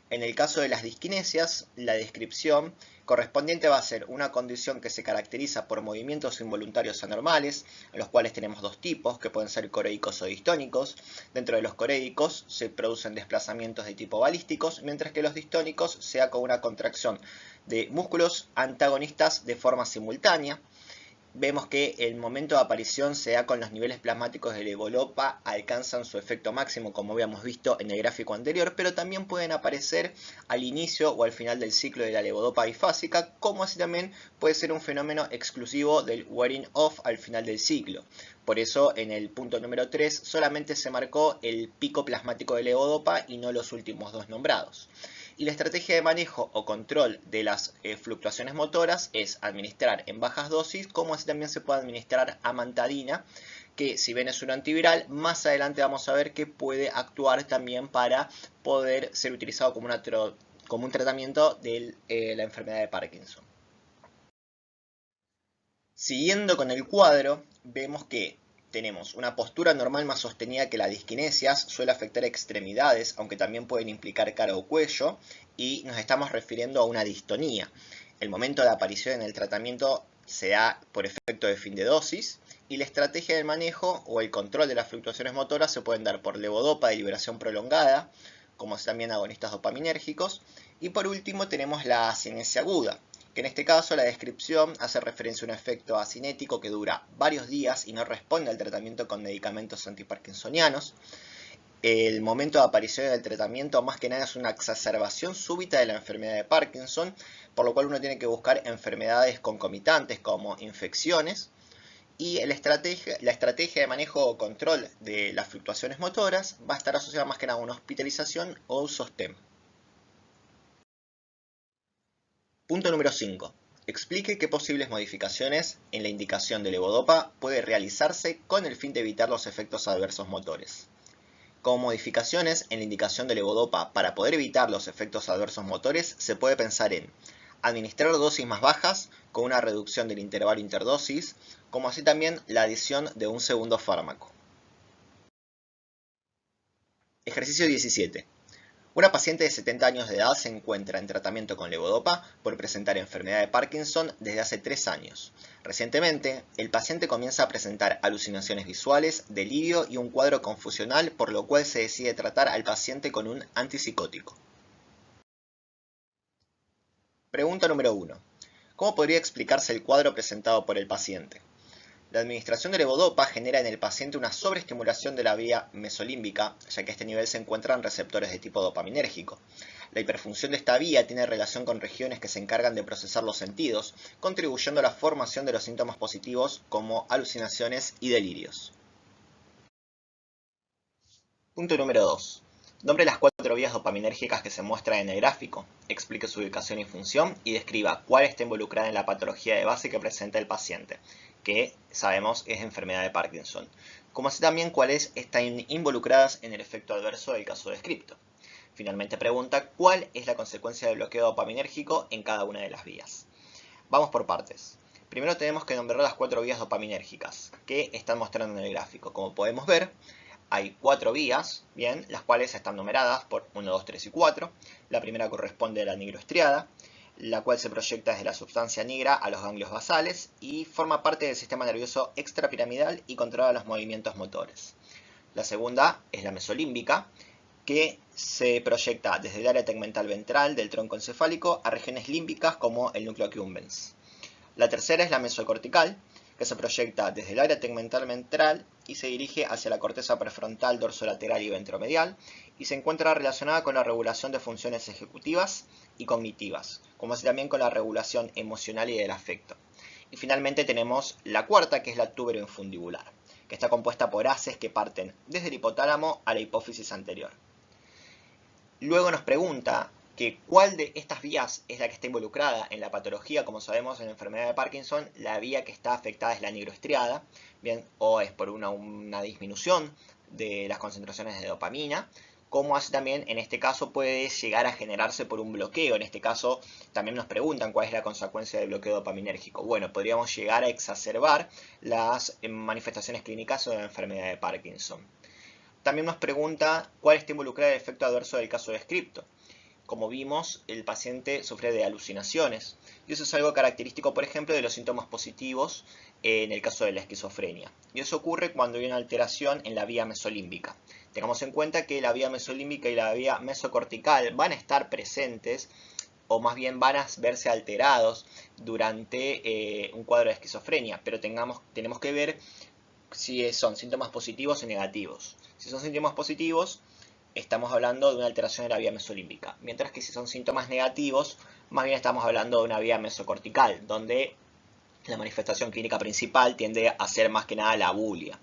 En el caso de las disquinesias, la descripción correspondiente va a ser una condición que se caracteriza por movimientos involuntarios anormales, en los cuales tenemos dos tipos, que pueden ser coréicos o distónicos. Dentro de los coréicos se producen desplazamientos de tipo balísticos, mientras que los distónicos se da con una contracción de músculos antagonistas de forma simultánea. Vemos que el momento de aparición se da con los niveles plasmáticos de levodopa alcanzan su efecto máximo, como habíamos visto en el gráfico anterior, pero también pueden aparecer al inicio o al final del ciclo de la levodopa bifásica, como así también puede ser un fenómeno exclusivo del wearing off al final del ciclo. Por eso en el punto número 3 solamente se marcó el pico plasmático de levodopa y no los últimos dos nombrados. Y la estrategia de manejo o control de las fluctuaciones motoras es administrar en bajas dosis, como así también se puede administrar amantadina, que si bien es un antiviral, más adelante vamos a ver que puede actuar también para poder ser utilizado como un tratamiento de la enfermedad de Parkinson. Siguiendo con el cuadro, vemos que tenemos una postura normal más sostenida que la disquinesias, suele afectar extremidades, aunque también pueden implicar cara o cuello, y nos estamos refiriendo a una distonía. El momento de aparición en el tratamiento se da por efecto de fin de dosis, y la estrategia de manejo o el control de las fluctuaciones motoras se pueden dar por levodopa de liberación prolongada, como también agonistas dopaminérgicos, y por último tenemos la asinesia aguda, que en este caso la descripción hace referencia a un efecto asinético que dura varios días y no responde al tratamiento con medicamentos antiparkinsonianos. El momento de aparición del tratamiento más que nada es una exacerbación súbita de la enfermedad de Parkinson, por lo cual uno tiene que buscar enfermedades concomitantes como infecciones, y la estrategia de manejo o control de las fluctuaciones motoras va a estar asociada más que nada a una hospitalización o un sostén. Punto número 5. Explique qué posibles modificaciones en la indicación de levodopa puede realizarse con el fin de evitar los efectos adversos motores. Como modificaciones en la indicación de levodopa para poder evitar los efectos adversos motores se puede pensar en administrar dosis más bajas con una reducción del intervalo interdosis, como así también la adición de un segundo fármaco. Ejercicio 17. Una paciente de 70 años de edad se encuentra en tratamiento con levodopa por presentar enfermedad de Parkinson desde hace 3 años. Recientemente, el paciente comienza a presentar alucinaciones visuales, delirio y un cuadro confusional, por lo cual se decide tratar al paciente con un antipsicótico. Pregunta número 1. ¿Cómo podría explicarse el cuadro presentado por el paciente? La administración de levodopa genera en el paciente una sobreestimulación de la vía mesolímbica, ya que a este nivel se encuentran receptores de tipo dopaminérgico. La hiperfunción de esta vía tiene relación con regiones que se encargan de procesar los sentidos, contribuyendo a la formación de los síntomas positivos como alucinaciones y delirios. Punto número 2. Nombre las 4 vías dopaminérgicas que se muestran en el gráfico, explique su ubicación y función y describa cuál está involucrada en la patología de base que presenta el paciente, que sabemos es enfermedad de Parkinson, como así también cuáles están involucradas en el efecto adverso del caso descrito. Finalmente pregunta cuál es la consecuencia del bloqueo dopaminérgico en cada una de las vías. Vamos por partes. Primero tenemos que nombrar las 4 vías dopaminérgicas que están mostrando en el gráfico. Como podemos ver, hay 4 vías, bien, las cuales están numeradas por 1, 2, 3 y 4. La primera corresponde a la nigroestriada, la cual se proyecta desde la sustancia nigra a los ganglios basales y forma parte del sistema nervioso extrapiramidal y controla los movimientos motores. La segunda es la mesolímbica, que se proyecta desde el área tegmental ventral del tronco encefálico a regiones límbicas como el núcleo accumbens. La tercera es la mesocortical, que se proyecta desde el área tegmental ventral y se dirige hacia la corteza prefrontal, dorsolateral y ventromedial, y se encuentra relacionada con la regulación de funciones ejecutivas y cognitivas, como así también con la regulación emocional y del afecto. Y finalmente tenemos la cuarta, que es la tuberoinfundibular, que está compuesta por haces que parten desde el hipotálamo a la hipófisis anterior. Luego nos pregunta que cuál de estas vías es la que está involucrada en la patología. Como sabemos, en la enfermedad de Parkinson, la vía que está afectada es la nigroestriada, bien, o es por una disminución de las concentraciones de dopamina, como así también en este caso puede llegar a generarse por un bloqueo. En este caso también nos preguntan cuál es la consecuencia del bloqueo dopaminérgico. Bueno, podríamos llegar a exacerbar las manifestaciones clínicas de la enfermedad de Parkinson. También nos pregunta cuál está involucrado el efecto adverso del caso descrito. Como vimos, el paciente sufre de alucinaciones, y eso es algo característico, por ejemplo, de los síntomas positivos en el caso de la esquizofrenia. Y eso ocurre cuando hay una alteración en la vía mesolímbica. Tengamos en cuenta que la vía mesolímbica y la vía mesocortical van a estar presentes, o más bien van a verse alterados durante un cuadro de esquizofrenia, pero tenemos que ver si son síntomas positivos o negativos. Si son síntomas positivos, estamos hablando de una alteración de la vía mesolímbica, mientras que si son síntomas negativos, más bien estamos hablando de una vía mesocortical, donde la manifestación clínica principal tiende a ser más que nada la abulia.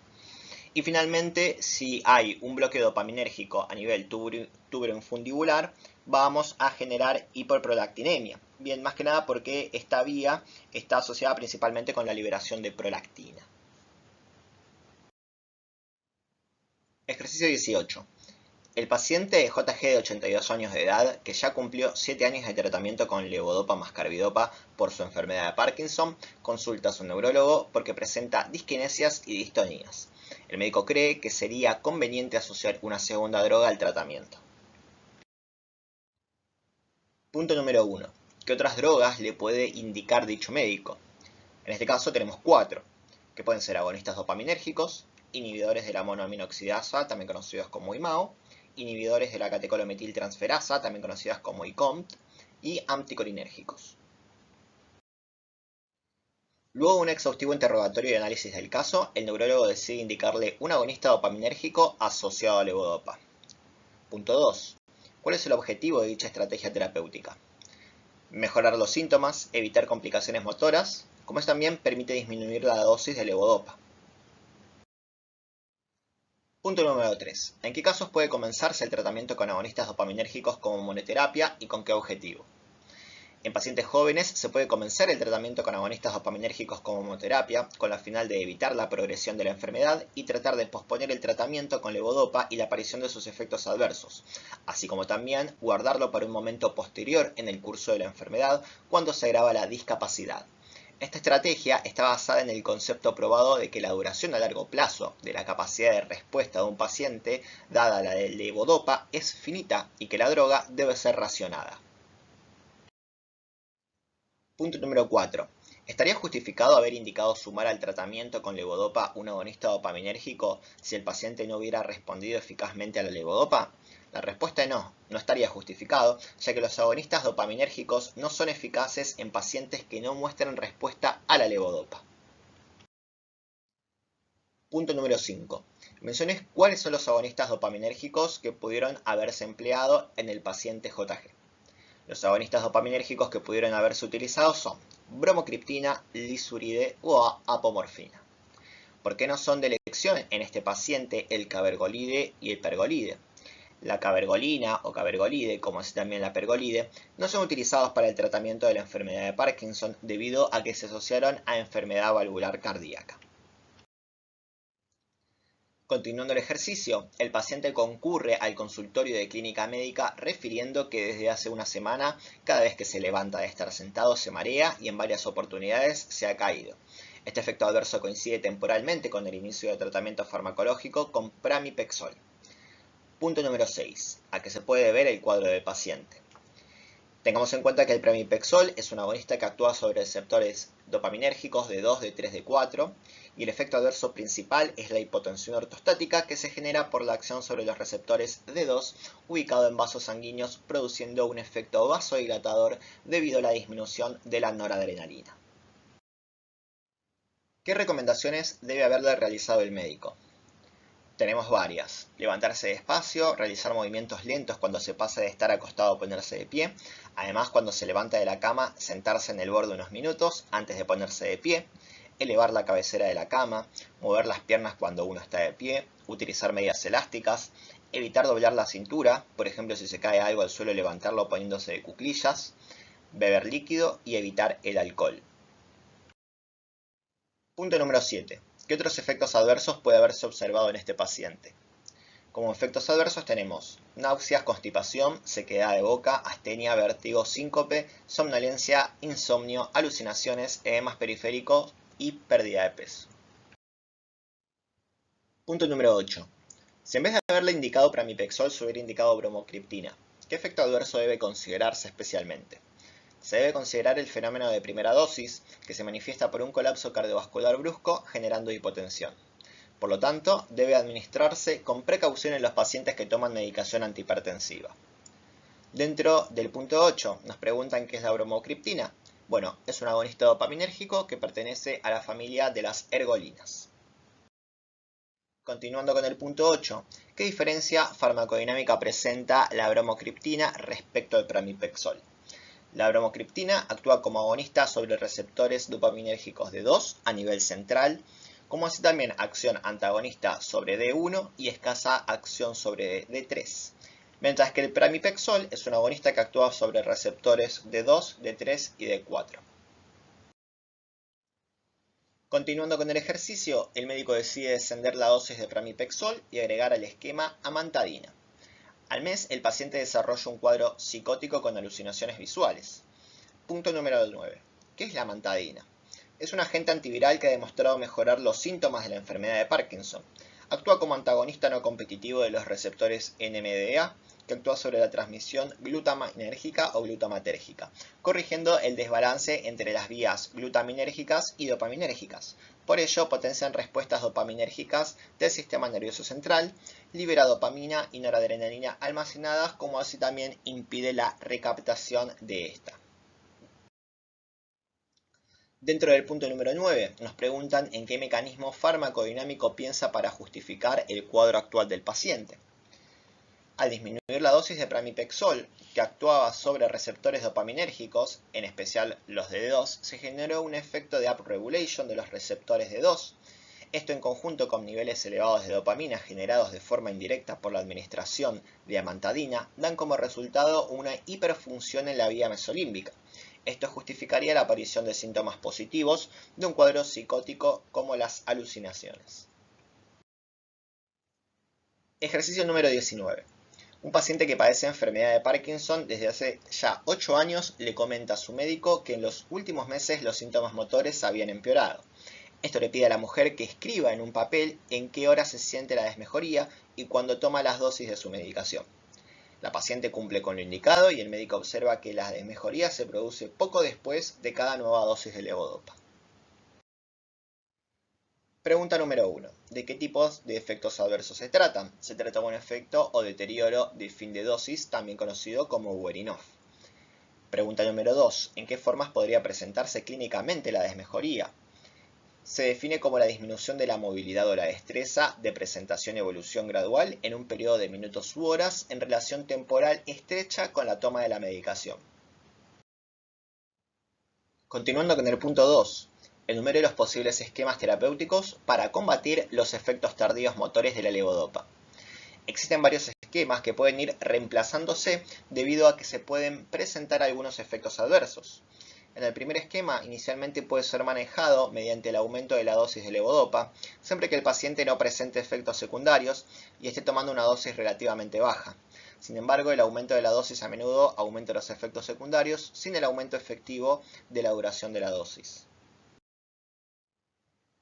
Y finalmente, si hay un bloqueo dopaminérgico a nivel tuberoinfundibular, vamos a generar hiperprolactinemia. Bien, más que nada porque esta vía está asociada principalmente con la liberación de prolactina. Ejercicio 18. El paciente JG de 82 años de edad, que ya cumplió 7 años de tratamiento con levodopa más carbidopa por su enfermedad de Parkinson, consulta a su neurólogo porque presenta disquinesias y distonías. El médico cree que sería conveniente asociar una segunda droga al tratamiento. Punto número 1. ¿Qué otras drogas le puede indicar dicho médico? En este caso tenemos 4, que pueden ser agonistas dopaminérgicos, inhibidores de la monoaminoxidasa, también conocidos como IMAO, inhibidores de la catecolamitiltransferasa, también conocidas como ICOMT, y anticolinérgicos. Luego de un exhaustivo interrogatorio y análisis del caso, el neurólogo decide indicarle un agonista dopaminérgico asociado a levodopa. Punto 2. ¿Cuál es el objetivo de dicha estrategia terapéutica? Mejorar los síntomas, evitar complicaciones motoras, como es también permite disminuir la dosis de levodopa. Punto número 3. ¿En qué casos puede comenzarse el tratamiento con agonistas dopaminérgicos como monoterapia y con qué objetivo? En pacientes jóvenes se puede comenzar el tratamiento con agonistas dopaminérgicos como monoterapia, con la final de evitar la progresión de la enfermedad y tratar de posponer el tratamiento con levodopa y la aparición de sus efectos adversos, así como también guardarlo para un momento posterior en el curso de la enfermedad cuando se agrava la discapacidad. Esta estrategia está basada en el concepto probado de que la duración a largo plazo de la capacidad de respuesta de un paciente, dada la de levodopa, es finita y que la droga debe ser racionada. Punto número 4. ¿Estaría justificado haber indicado sumar al tratamiento con levodopa un agonista dopaminérgico si el paciente no hubiera respondido eficazmente a la levodopa? La respuesta es no, no estaría justificado, ya que los agonistas dopaminérgicos no son eficaces en pacientes que no muestren respuesta a la levodopa. Punto número 5. Menciones cuáles son los agonistas dopaminérgicos que pudieron haberse empleado en el paciente JG. Los agonistas dopaminérgicos que pudieron haberse utilizado son bromocriptina, lisuride o apomorfina. ¿Por qué no son de elección en este paciente el cabergolide y el pergolide? La cabergolina o cabergolide, como así también la pergolide, no son utilizados para el tratamiento de la enfermedad de Parkinson debido a que se asociaron a enfermedad valvular cardíaca. Continuando el ejercicio, el paciente concurre al consultorio de clínica médica refiriendo que desde hace una semana, cada vez que se levanta de estar sentado se marea y en varias oportunidades se ha caído. Este efecto adverso coincide temporalmente con el inicio de tratamiento farmacológico con pramipexol. Punto número 6. ¿A qué se puede ver el cuadro del paciente? Tengamos en cuenta que el pramipexol es un agonista que actúa sobre receptores dopaminérgicos de 2, de 3, de 4, y el efecto adverso principal es la hipotensión ortostática que se genera por la acción sobre los receptores D2 ubicado en vasos sanguíneos, produciendo un efecto vasodilatador debido a la disminución de la noradrenalina. ¿Qué recomendaciones debe haberle realizado el médico? Tenemos varias. Levantarse despacio, realizar movimientos lentos cuando se pasa de estar acostado a ponerse de pie. Además, cuando se levanta de la cama, sentarse en el borde unos minutos antes de ponerse de pie. Elevar la cabecera de la cama, mover las piernas cuando uno está de pie, utilizar medias elásticas, evitar doblar la cintura, por ejemplo si se cae algo al suelo levantarlo poniéndose de cuclillas, beber líquido y evitar el alcohol. Punto número 7. ¿Qué otros efectos adversos puede haberse observado en este paciente? Como efectos adversos tenemos náuseas, constipación, sequedad de boca, astenia, vértigo, síncope, somnolencia, insomnio, alucinaciones, edemas periféricos y pérdida de peso. Punto número 8. Si en vez de haberle indicado pramipexol se hubiera indicado bromocriptina, ¿qué efecto adverso debe considerarse especialmente? Se debe considerar el fenómeno de primera dosis, que se manifiesta por un colapso cardiovascular brusco generando hipotensión. Por lo tanto, debe administrarse con precaución en los pacientes que toman medicación antihipertensiva. Dentro del punto 8 nos preguntan qué es la bromocriptina. Bueno, es un agonista dopaminérgico que pertenece a la familia de las ergolinas. Continuando con el punto 8, ¿qué diferencia farmacodinámica presenta la bromocriptina respecto al pramipexol? La bromocriptina actúa como agonista sobre receptores dopaminérgicos de 2 a nivel central, como así también acción antagonista sobre D1 y escasa acción sobre D3. Mientras que el pramipexol es un agonista que actúa sobre receptores D2, D3 y D4. Continuando con el ejercicio, el médico decide descender la dosis de pramipexol y agregar al esquema amantadina. Al mes, el paciente desarrolla un cuadro psicótico con alucinaciones visuales. Punto número 9. ¿Qué es la amantadina? Es un agente antiviral que ha demostrado mejorar los síntomas de la enfermedad de Parkinson. Actúa como antagonista no competitivo de los receptores NMDA, que actúa sobre la transmisión glutaminérgica o glutamatérgica, corrigiendo el desbalance entre las vías glutaminérgicas y dopaminérgicas. Por ello, potencian respuestas dopaminérgicas del sistema nervioso central, libera dopamina y noradrenalina almacenadas, como así también impide la recaptación de esta. Dentro del punto número 9, nos preguntan en qué mecanismo farmacodinámico piensa para justificar el cuadro actual del paciente. Al disminuir la dosis de pramipexol, que actuaba sobre receptores dopaminérgicos, en especial los de D2, se generó un efecto de upregulation de los receptores D2. Esto en conjunto con niveles elevados de dopamina generados de forma indirecta por la administración de amantadina, dan como resultado una hiperfunción en la vía mesolímbica. Esto justificaría la aparición de síntomas positivos de un cuadro psicótico como las alucinaciones. Ejercicio número 19. Un paciente que padece enfermedad de Parkinson desde hace ya 8 años le comenta a su médico que en los últimos meses los síntomas motores habían empeorado. Esto le pide a la mujer que escriba en un papel en qué hora se siente la desmejoría y cuándo toma las dosis de su medicación. La paciente cumple con lo indicado y el médico observa que la desmejoría se produce poco después de cada nueva dosis de levodopa. Pregunta número 1. ¿De qué tipos de efectos adversos se tratan? Se trata de un efecto o deterioro de fin de dosis, también conocido como wearing off. Pregunta número 2. ¿En qué formas podría presentarse clínicamente la desmejoría? Se define como la disminución de la movilidad o la destreza de presentación y evolución gradual en un periodo de minutos u horas en relación temporal estrecha con la toma de la medicación. Continuando con el punto 2. Enumere los posibles esquemas terapéuticos para combatir los efectos tardíos motores de la levodopa. Existen varios esquemas que pueden ir reemplazándose debido a que se pueden presentar algunos efectos adversos. En el primer esquema, inicialmente puede ser manejado mediante el aumento de la dosis de levodopa, siempre que el paciente no presente efectos secundarios y esté tomando una dosis relativamente baja. Sin embargo, el aumento de la dosis a menudo aumenta los efectos secundarios sin el aumento efectivo de la duración de la dosis.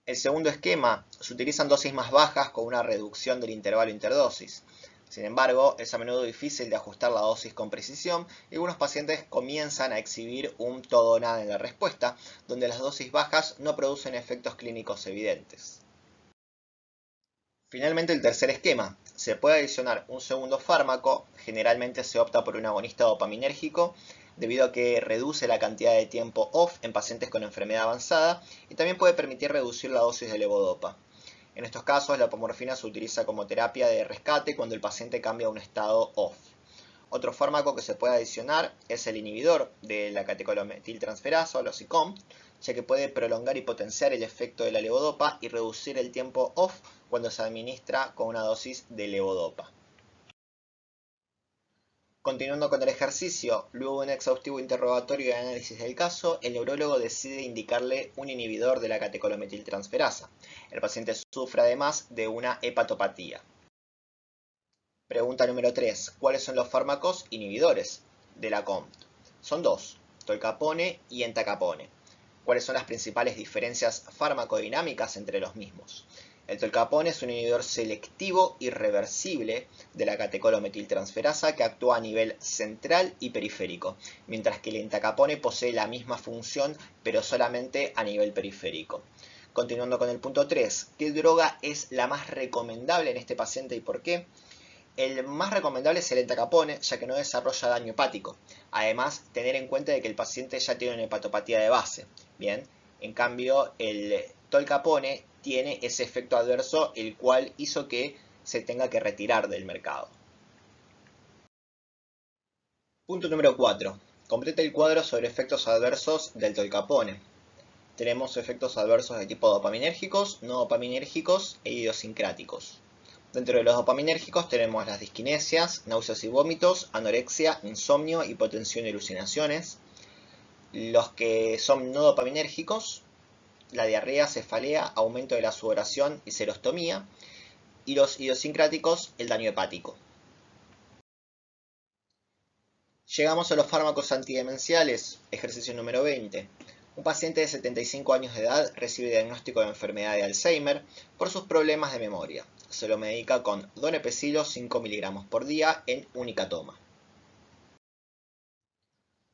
El segundo esquema, se utilizan dosis más bajas con una reducción del intervalo interdosis. Sin embargo, es a menudo difícil de ajustar la dosis con precisión y algunos pacientes comienzan a exhibir un todo o nada en la respuesta, donde las dosis bajas no producen efectos clínicos evidentes. Finalmente, el tercer esquema. Se puede adicionar un segundo fármaco, generalmente se opta por un agonista dopaminérgico, debido a que reduce la cantidad de tiempo off en pacientes con enfermedad avanzada y también puede permitir reducir la dosis de levodopa. En estos casos, la apomorfina se utiliza como terapia de rescate cuando el paciente cambia a un estado off. Otro fármaco que se puede adicionar es el inhibidor de la catecolmetiltransferasa o los ICOM, ya que puede prolongar y potenciar el efecto de la levodopa y reducir el tiempo off cuando se administra con una dosis de levodopa. Continuando con el ejercicio, luego de un exhaustivo interrogatorio y análisis del caso, el neurólogo decide indicarle un inhibidor de la catecolmetiltransferasa. El paciente sufre además de una hepatopatía. Pregunta número 3. ¿Cuáles son los fármacos inhibidores de la COMT? Son dos, tolcapone y entacapone. ¿Cuáles son las principales diferencias farmacodinámicas entre los mismos? El tolcapone es un inhibidor selectivo y reversible de la catecolmetiltransferasa que actúa a nivel central y periférico, mientras que el entacapone posee la misma función pero solamente a nivel periférico. Continuando con el punto 3, ¿qué droga es la más recomendable en este paciente y por qué? El más recomendable es el entacapone, ya que no desarrolla daño hepático. Además, tener en cuenta de que el paciente ya tiene una hepatopatía de base. Bien, en cambio, el tolcapone tiene ese efecto adverso, el cual hizo que se tenga que retirar del mercado. Punto número 4. Completa el cuadro sobre efectos adversos del tolcapone. Tenemos efectos adversos de tipo dopaminérgicos, no dopaminérgicos e idiosincráticos. Dentro de los dopaminérgicos tenemos las disquinesias, náuseas y vómitos, anorexia, insomnio, hipotensión y alucinaciones. Los que son no dopaminérgicos, la diarrea, cefalea, aumento de la sudoración y serostomía. Y los idiosincráticos, el daño hepático. Llegamos a los fármacos antidemenciales, ejercicio número 20. Un paciente de 75 años de edad recibe diagnóstico de enfermedad de Alzheimer por sus problemas de memoria. Se lo medica con donepezilo 5 mg por día en única toma.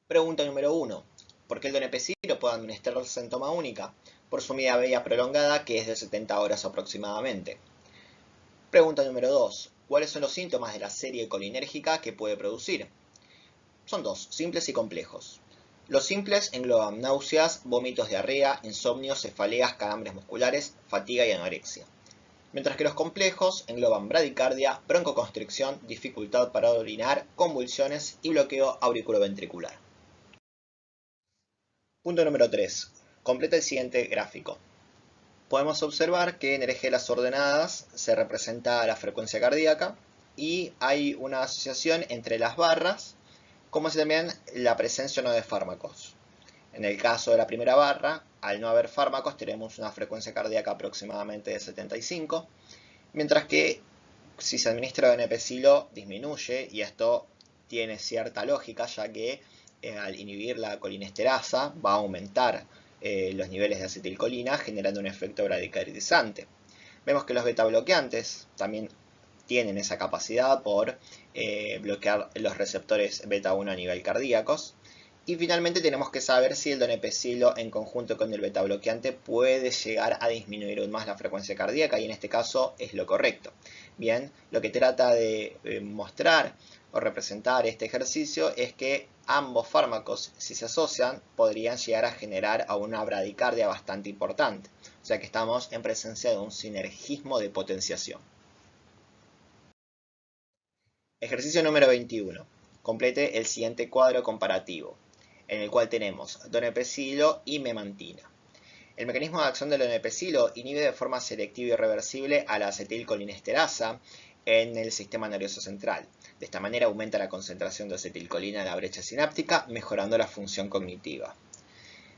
Pregunta número 1. ¿Por qué el donepezilo puede administrarse en toma única? Por su vida prolongada, que es de 70 horas aproximadamente. Pregunta número 2. ¿Cuáles son los síntomas de la serie colinérgica que puede producir? Son dos, simples y complejos. Los simples engloban náuseas, vómitos, diarrea, insomnio, cefaleas, calambres musculares, fatiga y anorexia. Mientras que los complejos engloban bradicardia, broncoconstricción, dificultad para orinar, convulsiones y bloqueo auriculoventricular. Punto número 3. Completa el siguiente gráfico. Podemos observar que en el eje de las ordenadas se representa la frecuencia cardíaca y hay una asociación entre las barras, como también la presencia o no de fármacos. En el caso de la primera barra, al no haber fármacos, tenemos una frecuencia cardíaca aproximadamente de 75, mientras que si se administra donepezilo disminuye, y esto tiene cierta lógica, ya que al inhibir la colinesterasa va a aumentar los niveles de acetilcolina, generando un efecto bradicardizante. Vemos que los betabloqueantes también tienen esa capacidad por bloquear los receptores beta 1 a nivel cardíacos. Y finalmente tenemos que saber si el donepezilo en conjunto con el betabloqueante puede llegar a disminuir aún más la frecuencia cardíaca, y en este caso es lo correcto. Bien, lo que trata de mostrar o representar este ejercicio es que ambos fármacos, si se asocian, podrían llegar a generar a una bradicardia bastante importante. O sea que estamos en presencia de un sinergismo de potenciación. Ejercicio número 21. Complete el siguiente cuadro comparativo, en el cual tenemos donepezilo y memantina. El mecanismo de acción del donepezilo inhibe de forma selectiva y irreversible a la acetilcolinesterasa en el sistema nervioso central. De esta manera aumenta la concentración de acetilcolina en la brecha sináptica, mejorando la función cognitiva.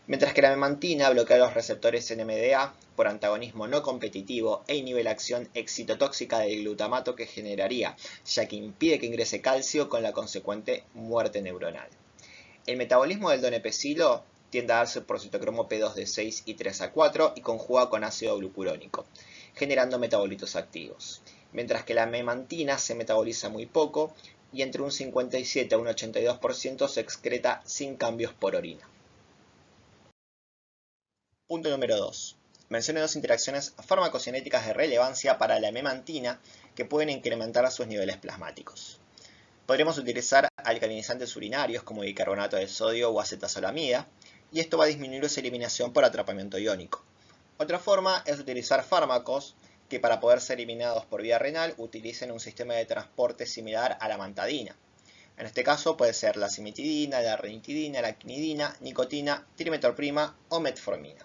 Mientras que la memantina bloquea los receptores NMDA por antagonismo no competitivo e inhibe la acción excitotóxica del glutamato que generaría, ya que impide que ingrese calcio con la consecuente muerte neuronal. El metabolismo del donepezilo tiende a darse por citocromo P2D6 y 3A4 y conjuga con ácido glucurónico, generando metabolitos activos, mientras que la memantina se metaboliza muy poco y entre un 57 a un 82% se excreta sin cambios por orina. Punto número 2. Mencione dos interacciones farmacocinéticas de relevancia para la memantina que pueden incrementar sus niveles plasmáticos. Podremos utilizar alcalinizantes urinarios como bicarbonato de sodio o acetazolamida, y esto va a disminuir su eliminación por atrapamiento iónico. Otra forma es utilizar fármacos que, para poder ser eliminados por vía renal, utilicen un sistema de transporte similar a la amantadina. En este caso puede ser la cimetidina, la ranitidina, la quinidina, nicotina, trimetilprima o metformina.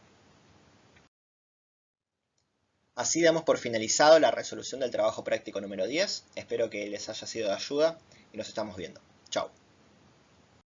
Así damos por finalizado la resolución del trabajo práctico número 10. Espero que les haya sido de ayuda y nos estamos viendo. Chao.